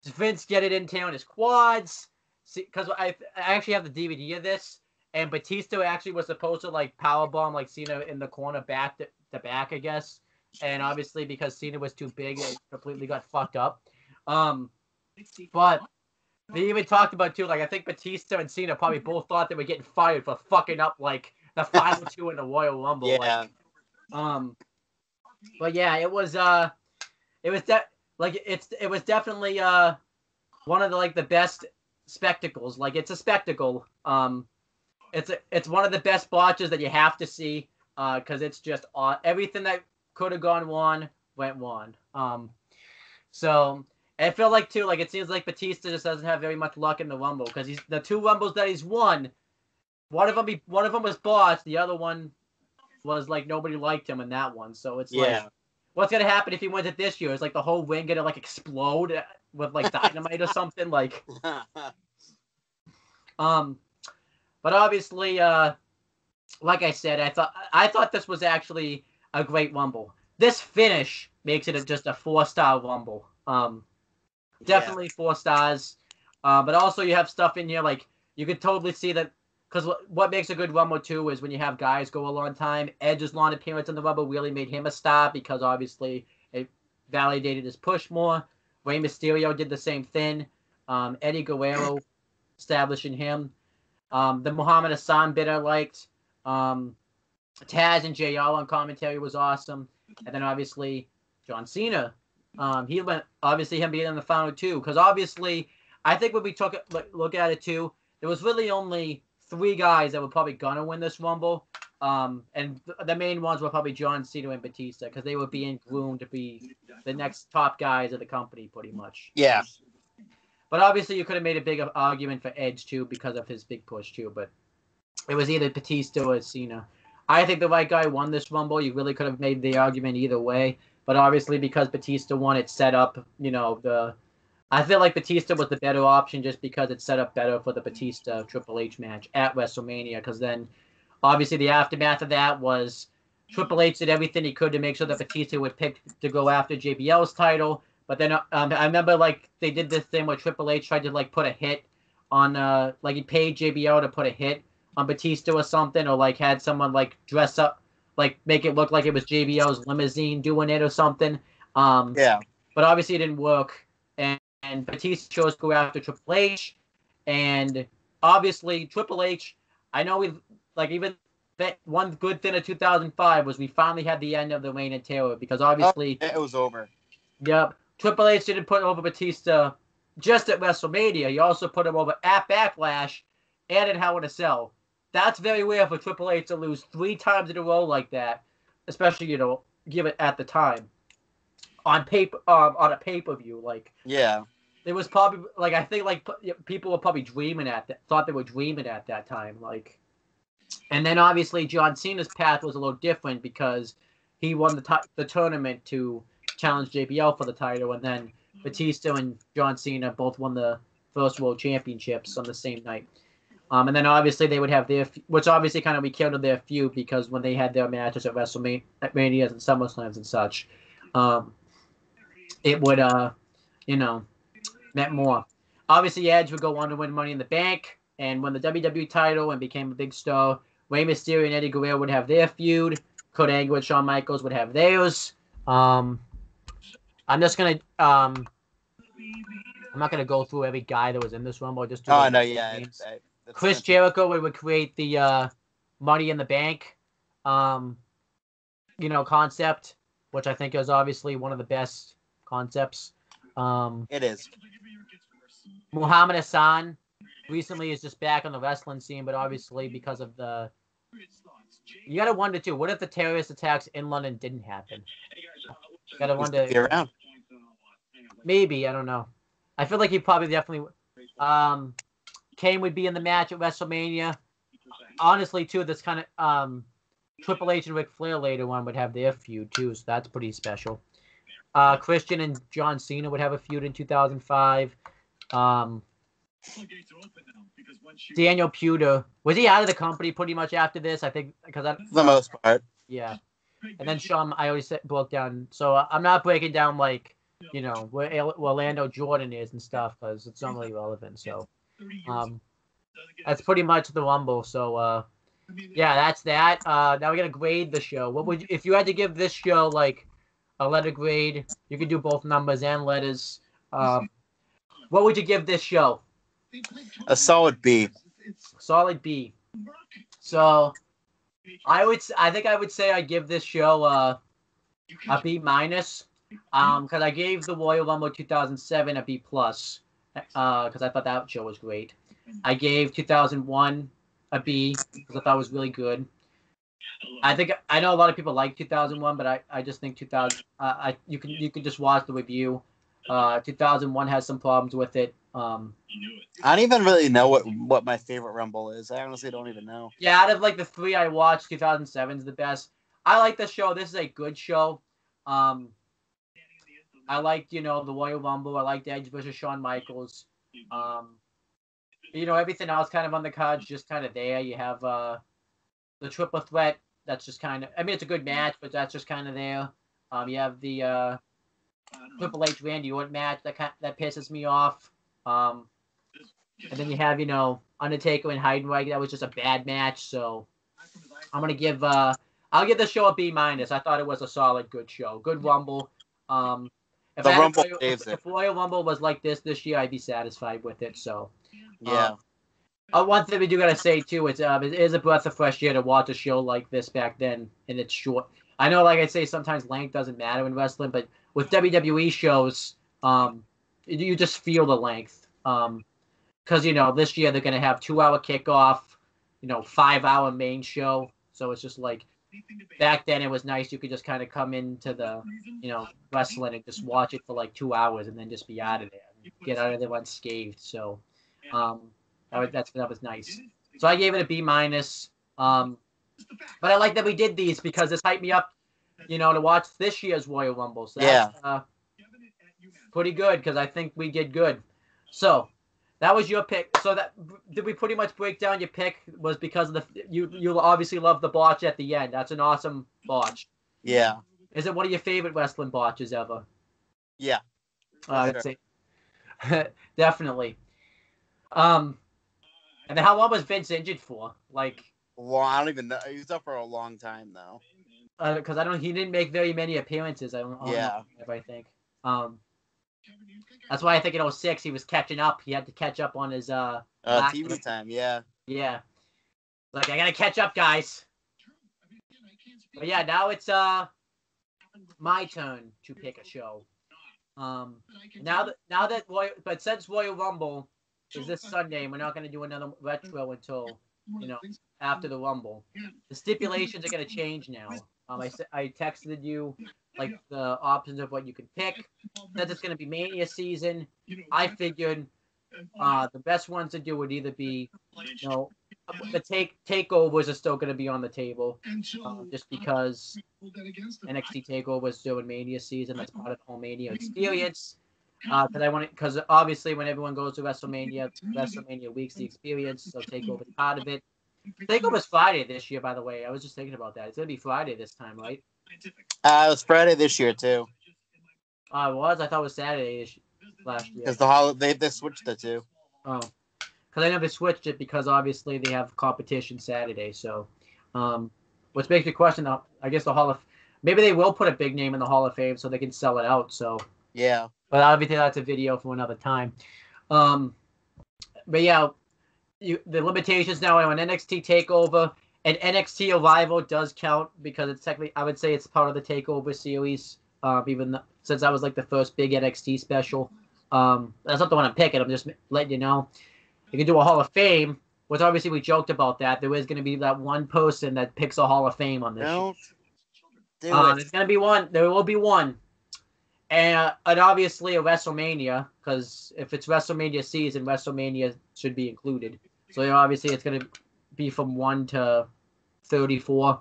Vince getting into on his quads because I actually have the DVD of this, and Batista actually was supposed to like powerbomb like Cena in the corner back to back, I guess, and obviously because Cena was too big, it completely got fucked up. But they even talked about too, like I think Batista and Cena probably both thought they were getting fired for fucking up like the final two in the Royal Rumble. Yeah. But yeah, it was definitely one of the best spectacles. Like it's a spectacle. It's one of the best botches that you have to see because it's just everything that could have gone wrong went wrong. So I feel like too, like it seems like Batista just doesn't have very much luck in the Rumble because the two Rumbles that he's won, one of them was botched, the other one was like nobody liked him in that one. So it's like, what's gonna happen if he wins it this year? Is like the whole ring gonna like explode with like dynamite or something? Like, but obviously, like I said, I thought this was actually a great Rumble. This finish makes it just a 4-star Rumble. Definitely 4 stars. But also you have stuff in here like you could totally see that because what makes a good Rumble too is when you have guys go a long time. Edge's long appearance in the Rumble really made him a star because obviously it validated his push more. Rey Mysterio did the same thing. Eddie Guerrero establishing him. The Muhammad Hassan bit I liked. Taz and JR on commentary was awesome. And then obviously John Cena. He went obviously him being in the final two because obviously I think when we look at it too, there was really only 3 guys that were probably gonna win this Rumble, and the main ones were probably John Cena and Batista because they were being groomed to be the next top guys of the company pretty much. Yeah. But obviously you could have made a big argument for Edge too because of his big push too, but it was either Batista or Cena. I think the right guy won this Rumble. You really could have made the argument either way. But obviously, because Batista won, it set up, I feel like Batista was the better option just because it set up better for the Batista Triple H match at WrestleMania. Because then, obviously, the aftermath of that was Triple H did everything he could to make sure that Batista would pick to go after JBL's title. But then I remember, like, they did this thing where Triple H tried to, like, put a hit on, like, he paid JBL to put a hit on Batista or something, or, like, had someone, like, dress up, like, make it look like it was JBL's limousine doing it or something. Yeah. But obviously it didn't work. And Batista chose to go after Triple H. And obviously Triple H, I know even that one good thing of 2005 was we finally had the end of the Reign of Terror because obviously... it was over. Yep. Triple H didn't put over Batista just at WrestleMania. He also put him over at Backlash and at Hell in a Cell. That's very rare for Triple H to lose 3 times in a row like that, especially give it at the time on on a pay-per-view. Like, yeah, it was probably like I think like people were probably thought they were dreaming at that time. Like, and then obviously John Cena's path was a little different because he won the tournament to challenge JBL for the title, and then Batista and John Cena both won the first World Championships on the same night. And then obviously they would have which obviously kind of rekindled their feud because when they had their matches at WrestleMania and SummerSlams and such, it would, meant more. Obviously Edge would go on to win Money in the Bank and win the WWE title and became a big star. Rey Mysterio and Eddie Guerrero would have their feud. Kurt Angle and Shawn Michaels would have theirs. I'm just gonna, I'm not gonna go through every guy that was in this Rumble. Just do names. Chris Jericho would create the Money in the Bank, concept, which I think is obviously one of the best concepts. It is. Muhammad Hassan recently is just back on the wrestling scene, but obviously because of you gotta wonder too, what if the terrorist attacks in London didn't happen? Gotta wonder. Be around. Maybe, I don't know. I feel like he probably definitely. Kane would be in the match at WrestleMania. Honestly, too, this kind of Triple H and Ric Flair later on would have their feud too, so that's pretty special. Christian and John Cena would have a feud in 2005. Daniel Puder. Was he out of the company pretty much after this? I think because For the most part. Yeah. And then Sean, I always broke down. So I'm not breaking down like, where Orlando Jordan is and stuff because it's not really relevant. So that's pretty much the Rumble. So yeah, that's that. Now we're gonna grade the show. What would if you had to give this show like a letter grade? You could do both numbers and letters. What would you give this show? A solid B. Solid B. So I think I would say I give this show a B minus. Because I gave the Royal Rumble 2007 a B plus. Because I thought that show was great. I gave 2001 a B because I thought it was really good. I know a lot of people like 2001, but I just think 2000. You can just watch the review. 2001 has some problems with it. I don't even really know what my favorite Rumble is. I honestly don't even know. Yeah, out of like the three I watched, 2007 is the best. I like the show. This is a good show. I liked, the Royal Rumble. I liked Edge versus Shawn Michaels. Everything else kind of on the cards, just kind of there. You have the triple threat. That's just kind of. I mean, it's a good match, but that's just kind of there. You have the Triple H Randy Orton match that pisses me off. And then you have, Undertaker and Heidenreich. That was just a bad match. So I'm gonna give. I'll give the show a B minus. I thought it was a solid, good show. Good Rumble. If Royal Rumble was like this year, I'd be satisfied with it. So, yeah. One thing we do gotta say too is it is a breath of fresh air to watch a show like this back then, and it's short. I know, like I say, sometimes length doesn't matter in wrestling, but with WWE shows, you just feel the length. Because this year they're gonna have 2-hour kickoff, 5-hour main show. So it's just like. Back then, it was nice. You could just kind of come into the, wrestling and just watch it for like 2 hours and then just be out of there, and get out of there unscathed. So, that was nice. So I gave it a B minus. But I like that we did these because this hyped me up, to watch this year's Royal Rumble. So that's pretty good because I think we did good. So. That was your pick. So did we pretty much break down your pick was because of you obviously love the botch at the end. That's an awesome botch. Yeah. Is it one of your favorite wrestling botches ever? Yeah. I'd say definitely. And then how long was Vince injured for? Like. Well, I don't even know. He was up for a long time though. Because he didn't make very many appearances. I think. That's why I think in 2006 he was catching up. He had to catch up on his TV time. Yeah. Yeah. Like, I gotta catch up, guys. But yeah, now it's my turn to pick a show. But since Royal Rumble is this Sunday, we're not gonna do another retro until after the Rumble. The stipulations are gonna change now. I texted you like the options of what you can pick. Since it's gonna be Mania season, I figured the best ones to do would either be, the takeovers are still going to be on the table, just because NXT takeovers still in Mania season. That's part of the whole Mania experience. Because obviously when everyone goes to WrestleMania week's the experience, so takeover's part of it. Takeover's Friday this year, by the way. I was just thinking about that. It's gonna be Friday this time, right? It was Friday this year too. It was. I thought it was Saturday last year. Because they switched it too. Oh, because I know they switched it because obviously they have competition Saturday. So, which makes me question. I guess the Hall of maybe they will put a big name in the Hall of Fame so they can sell it out. So yeah. But obviously that's a video for another time. But yeah, the limitations now are on NXT Takeover. And NXT Arrival does count because it's technically, I would say it's part of the Takeover series. Since that was like the first big NXT special. That's not the one I'm picking. I'm just letting you know. You can do a Hall of Fame, which obviously we joked about that. There is going to be that one person that picks a Hall of Fame on this show. There's going to be one. There will be one. And obviously a WrestleMania, because if it's WrestleMania season, WrestleMania should be included. So obviously it's going to be from 1 to 34.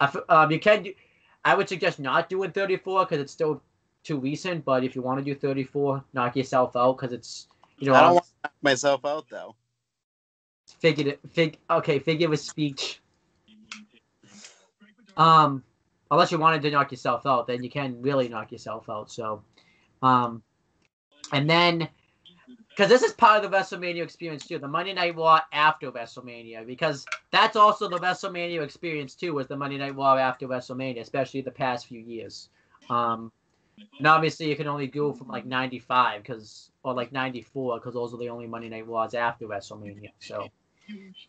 I would suggest not doing 34 because it's still too recent. But if you want to do 34, knock yourself out because You know, I don't want to knock myself out though. figure of speech. Unless you wanted to knock yourself out, then you can really knock yourself out. So, and then because this is part of the WrestleMania experience too, the Monday Night Raw after WrestleMania, because that's also the WrestleMania experience too, was the Monday Night Raw after WrestleMania, especially the past few years. And obviously you can only go from like 95 or like 94 because those are the only Monday Night Raws after WrestleMania. So,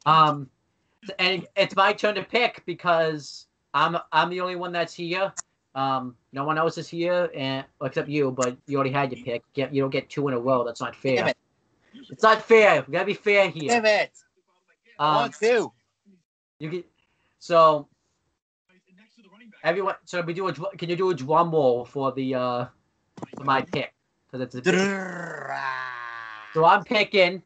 and it's my turn to pick because I'm the only one that's here. No one else is here, and except you. But you already had your pick. You don't get two in a row. That's not fair. Damn it. It's not fair. We gotta be fair here. Damn it. I want to. You can. So everyone. So we do a. Can you do a drum roll for the for my pick? Because it's a. So I'm picking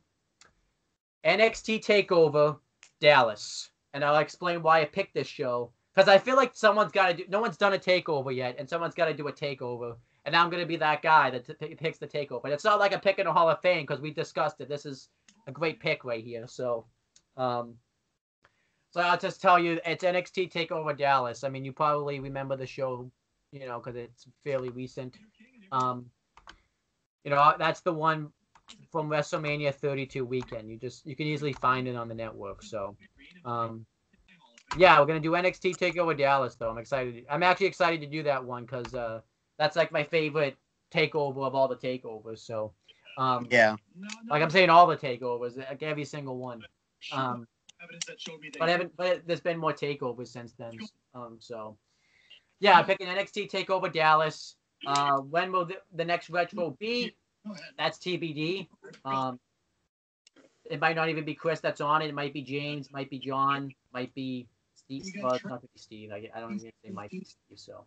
NXT Takeover Dallas, and I'll explain why I picked this show. Because I feel like someone's got to do. No one's done a takeover yet, and someone's got to do a takeover. And I'm going to be that guy that picks the takeover. But it's not like I'm picking a Hall of Fame because we discussed it. This is a great pick right here. So I'll just tell you, it's NXT Takeover Dallas. I mean, you probably remember the show, you know, because it's fairly recent. You know, that's the one from WrestleMania 32 weekend. You can easily find it on the network. So, yeah, we're gonna do NXT Takeover Dallas though. I'm excited. I'm actually excited to do that one because that's like my favorite takeover of all the takeovers. So, yeah, like I'm saying, all the takeovers, like every single one. But there's been more takeovers since then. So, yeah, I'm picking NXT Takeover Dallas. When will the next retro be? That's TBD. It might not even be Chris that's on it. It might be James, might be John, might be Steve. Well, it's not gonna be Steve. I don't even say might be Steve. So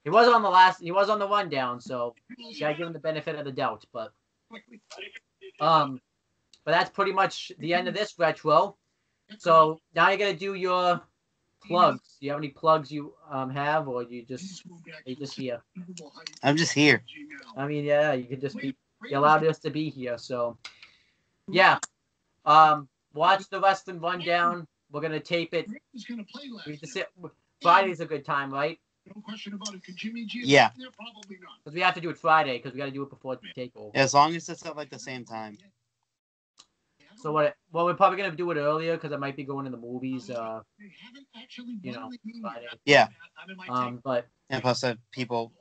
he was on the rundown. So you gotta give him the benefit of the doubt. But that's pretty much the end of this retro. So now you're gonna do your plugs. Do you have any plugs you have, or are you just here? I'm just here. I mean, yeah, you could just be. You allowed us to be here, so yeah. Watch the Western Rundown. We're gonna tape it. Friday's a good time, right? Yeah. Because we have to do it Friday because we got to do it before the takeover. As long as it's at like the same time. So we're probably gonna do it earlier because I might be going to the movies. You know, Friday. Yeah. But and plus people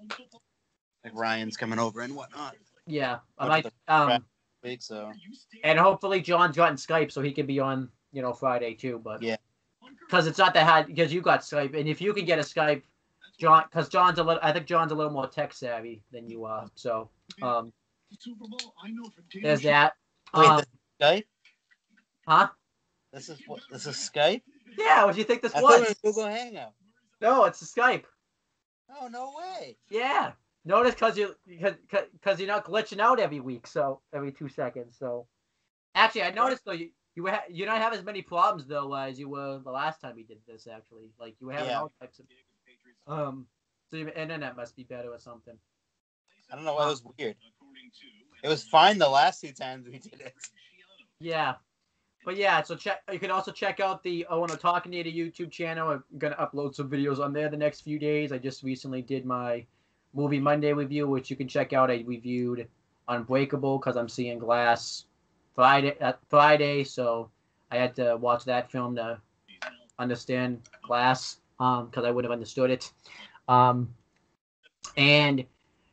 like Ryan's coming over and whatnot. Yeah, I might. Week, so. And hopefully John's gotten Skype so he can be on, you know, Friday too. But yeah, because it's not that hard because you got Skype, and if you can get a Skype, John, because I think John's a little more tech savvy than you are. So there's that. Wait, this is Skype? Huh? This is Skype? Yeah, what do you think this was? I thought it was Google Hangout. No, it's a Skype. Oh, no way. Yeah. Notice because you're not glitching out every week, so every 2 seconds. So actually, I noticed though you don't have as many problems though as you were the last time we did this. Actually, like you were having all types of so your internet must be better or something. I don't know. It was weird. It was fine the last 2 times we did it. Yeah. But yeah, so you can also check out the Owen Talking to You YouTube channel. I'm gonna upload some videos on there the next few days. I just recently did my Movie Monday review, which you can check out. I reviewed Unbreakable because I'm seeing Glass Friday, so I had to watch that film to understand Glass because I would have understood it. And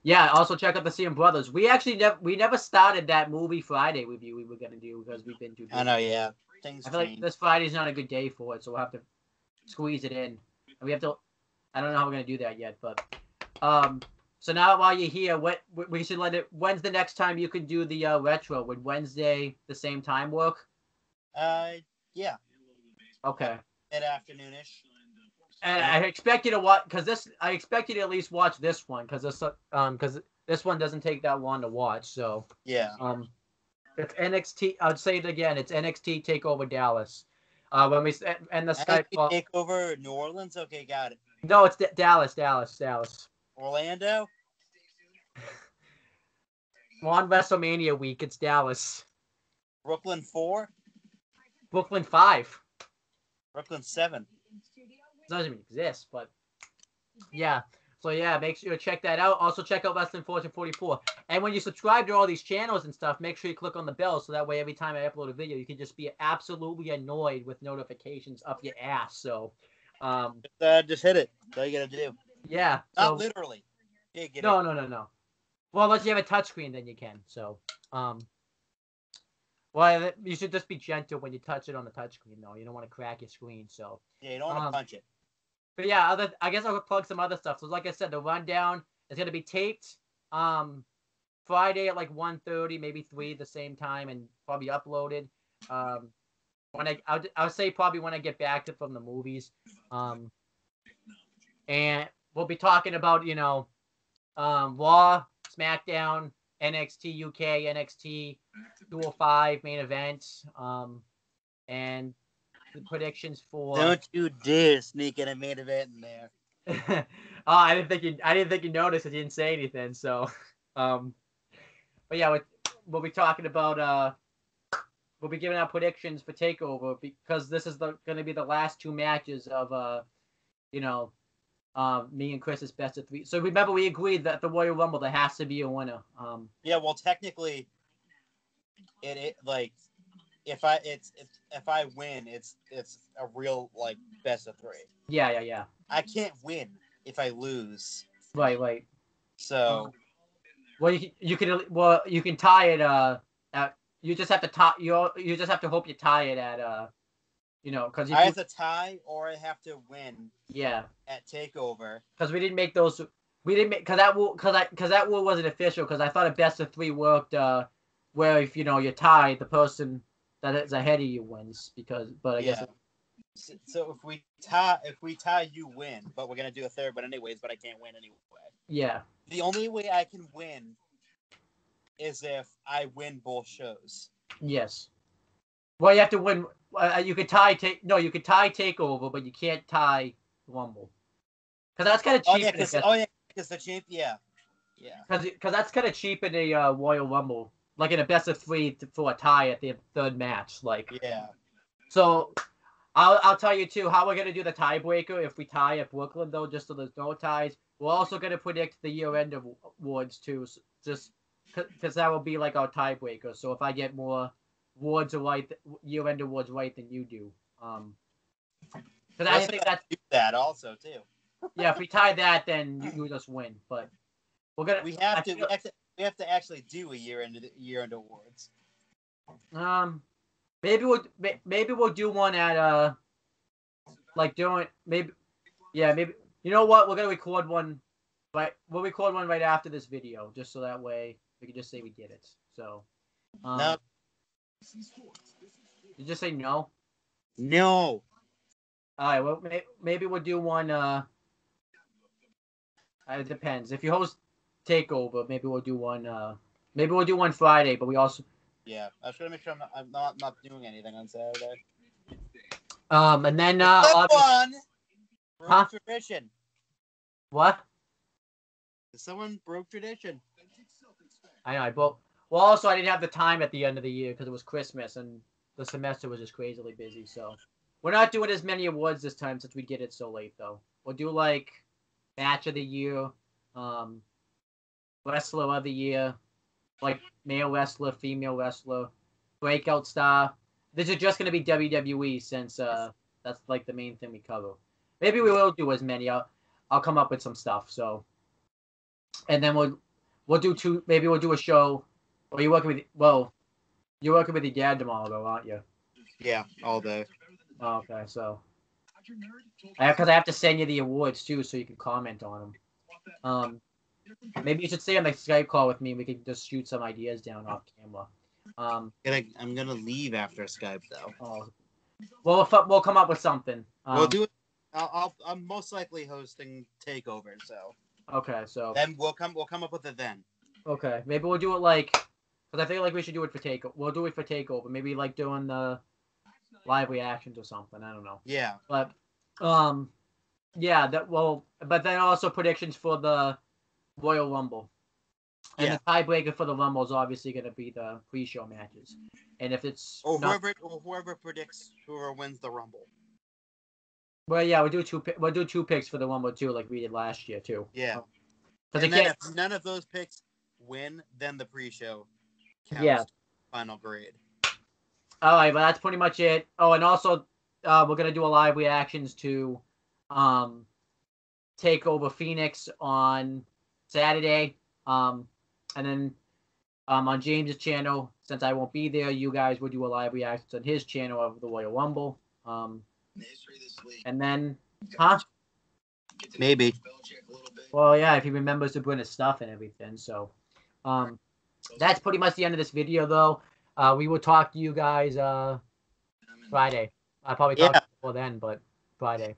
yeah, also check out the Seam Brothers. We actually never started that movie Friday review we were gonna do because we've been too busy. I know, yeah. I feel like this Friday's not a good day for it, so we'll have to squeeze it in. And we have to. I don't know how we're gonna do that yet, but so now while you're here, we should let it. When's the next time you can do the retro? Would Wednesday the same time work? Yeah. Okay. Mid-afternoonish. And I expect you to watch I expect you to at least watch this one because this one doesn't take that long to watch. So yeah. It's NXT. I'll say it again. It's NXT Takeover Dallas. When we and the NXT Skype Takeover New Orleans. Okay, got it. No, it's Dallas. Orlando. Well, on WrestleMania week, it's Dallas. Brooklyn 4, Brooklyn 5. Brooklyn 7. It doesn't even exist, but yeah. So yeah, make sure to check that out. Also check out Wrestling Fortune 44. And when you subscribe to all these channels and stuff, make sure you click on the bell so that way every time I upload a video, you can just be absolutely annoyed with notifications up your ass. So, Just hit it. That's all you gotta do. yeah. Not So, literally. Yeah, get no, it. no. Well, unless you have a touchscreen, then you can. So, well, you should just be gentle when you touch it on the touchscreen, though. You don't want to crack your screen. So, Yeah, you don't want to punch it. but yeah, I guess I'll plug some other stuff. So like I said, the rundown is gonna be taped Friday at like 1:30, maybe 3 the same time, and probably uploaded. When I would say probably when I get back from the movies. And we'll be talking about, Raw, SmackDown, NXT UK, NXT 205 main events, and the predictions for. Don't you dare sneak in a main event in there. Oh, I didn't think you noticed. I didn't say anything. So, but yeah, we'll be talking about. We'll be giving out predictions for Takeover because this is going to be the last 2 matches of me and Chris's best of 3. So remember, we agreed that the Royal Rumble there has to be a winner. Yeah, well, technically, it like if I win, it's a real like best of 3. Yeah. I can't win if I lose. Right. So. Well, you can tie it. At you just have to tie. You just have to hope you tie it at because I have to tie or I have to win. Yeah. At Takeover. Because we didn't make those. We didn't make because that rule wasn't official. Because I thought a best of 3 worked. Where if you're tied, the person that is ahead of you wins. But I guess. So if we tie, you win. But we're gonna do a third one anyways. But I can't win anyway. Yeah. The only way I can win is if I win both shows. Yes. Well, you have to win. You could tie you could tie Takeover, but you can't tie Rumble. Because that's kind of cheap. Because the champ. Yeah. Because that's kind of cheap in a Royal Rumble, like in a best of 3 for a tie at the 3rd match. Like. Yeah. So, I'll tell you too how we're gonna do the tiebreaker if we tie at Brooklyn though, just so there's no ties. We're also gonna predict the year-end awards too, just because that will be like our tiebreaker. So if I get more awards right, year-end awards right than you do, because I think do that also too. Yeah, if we tie that, then you just win. But we have to actually do a year-end awards. Maybe we'll do one at maybe. You know what? We're gonna record one. Right, we'll record one right after this video, just so that way we can just say we did it. So. No. You just say no. No. All right. Well, maybe we'll do one. It depends. If you host Takeover, maybe we'll do one. Maybe we'll do one Friday, but we also. Yeah, I was gonna make sure I'm not doing anything on Saturday. And then one broke tradition. What? Someone broke tradition. I know. Well, also I didn't have the time at the end of the year because it was Christmas and the semester was just crazily busy. So we're not doing as many awards this time since we get it so late though. We'll do like match of the year, wrestler of the year, like male wrestler, female wrestler, breakout star. This is just gonna be WWE since that's like the main thing we cover. Maybe we will do as many. I'll come up with some stuff. So, and then we'll do 2. Maybe we'll do a show. Or you're working with your dad tomorrow, though, aren't you? Yeah, all day. Oh, okay, so. Because I have to send you the awards too, so you can comment on them. Maybe you should stay on the Skype call with me. And we can just shoot some ideas down off camera. I'm gonna leave after Skype though. Oh. Well, we'll come up with something. We'll do it. I'm most likely hosting Takeover, so. Okay, so. Then we'll come up with it then. Okay, maybe we'll do it like. Because I feel like we should do it for Takeover. We'll do it for Takeover. Maybe like doing the live reactions or something. I don't know. Yeah. But, yeah. But then also predictions for the Royal Rumble. And Yeah. the tiebreaker for the Rumble is obviously going to be the pre-show matches. And if it's whoever predicts whoever wins the Rumble. Well, yeah, we'll do two picks for the Rumble too, like we did last year too. Yeah. Because And then if none of those picks win, then the pre-show counts. Yeah. Final grade. All right, but that's pretty much it. Oh, and also, we're gonna do a live reactions to, take over Phoenix on Saturday. And then, on James's channel, since I won't be there, you guys will do a live reaction on his channel of the Royal Rumble. And then, Maybe. Well, yeah, if he remembers to bring his stuff and everything. So, that's pretty much the end of this video, though. We will talk to you guys Friday. I'll probably talk to you before then, but Friday.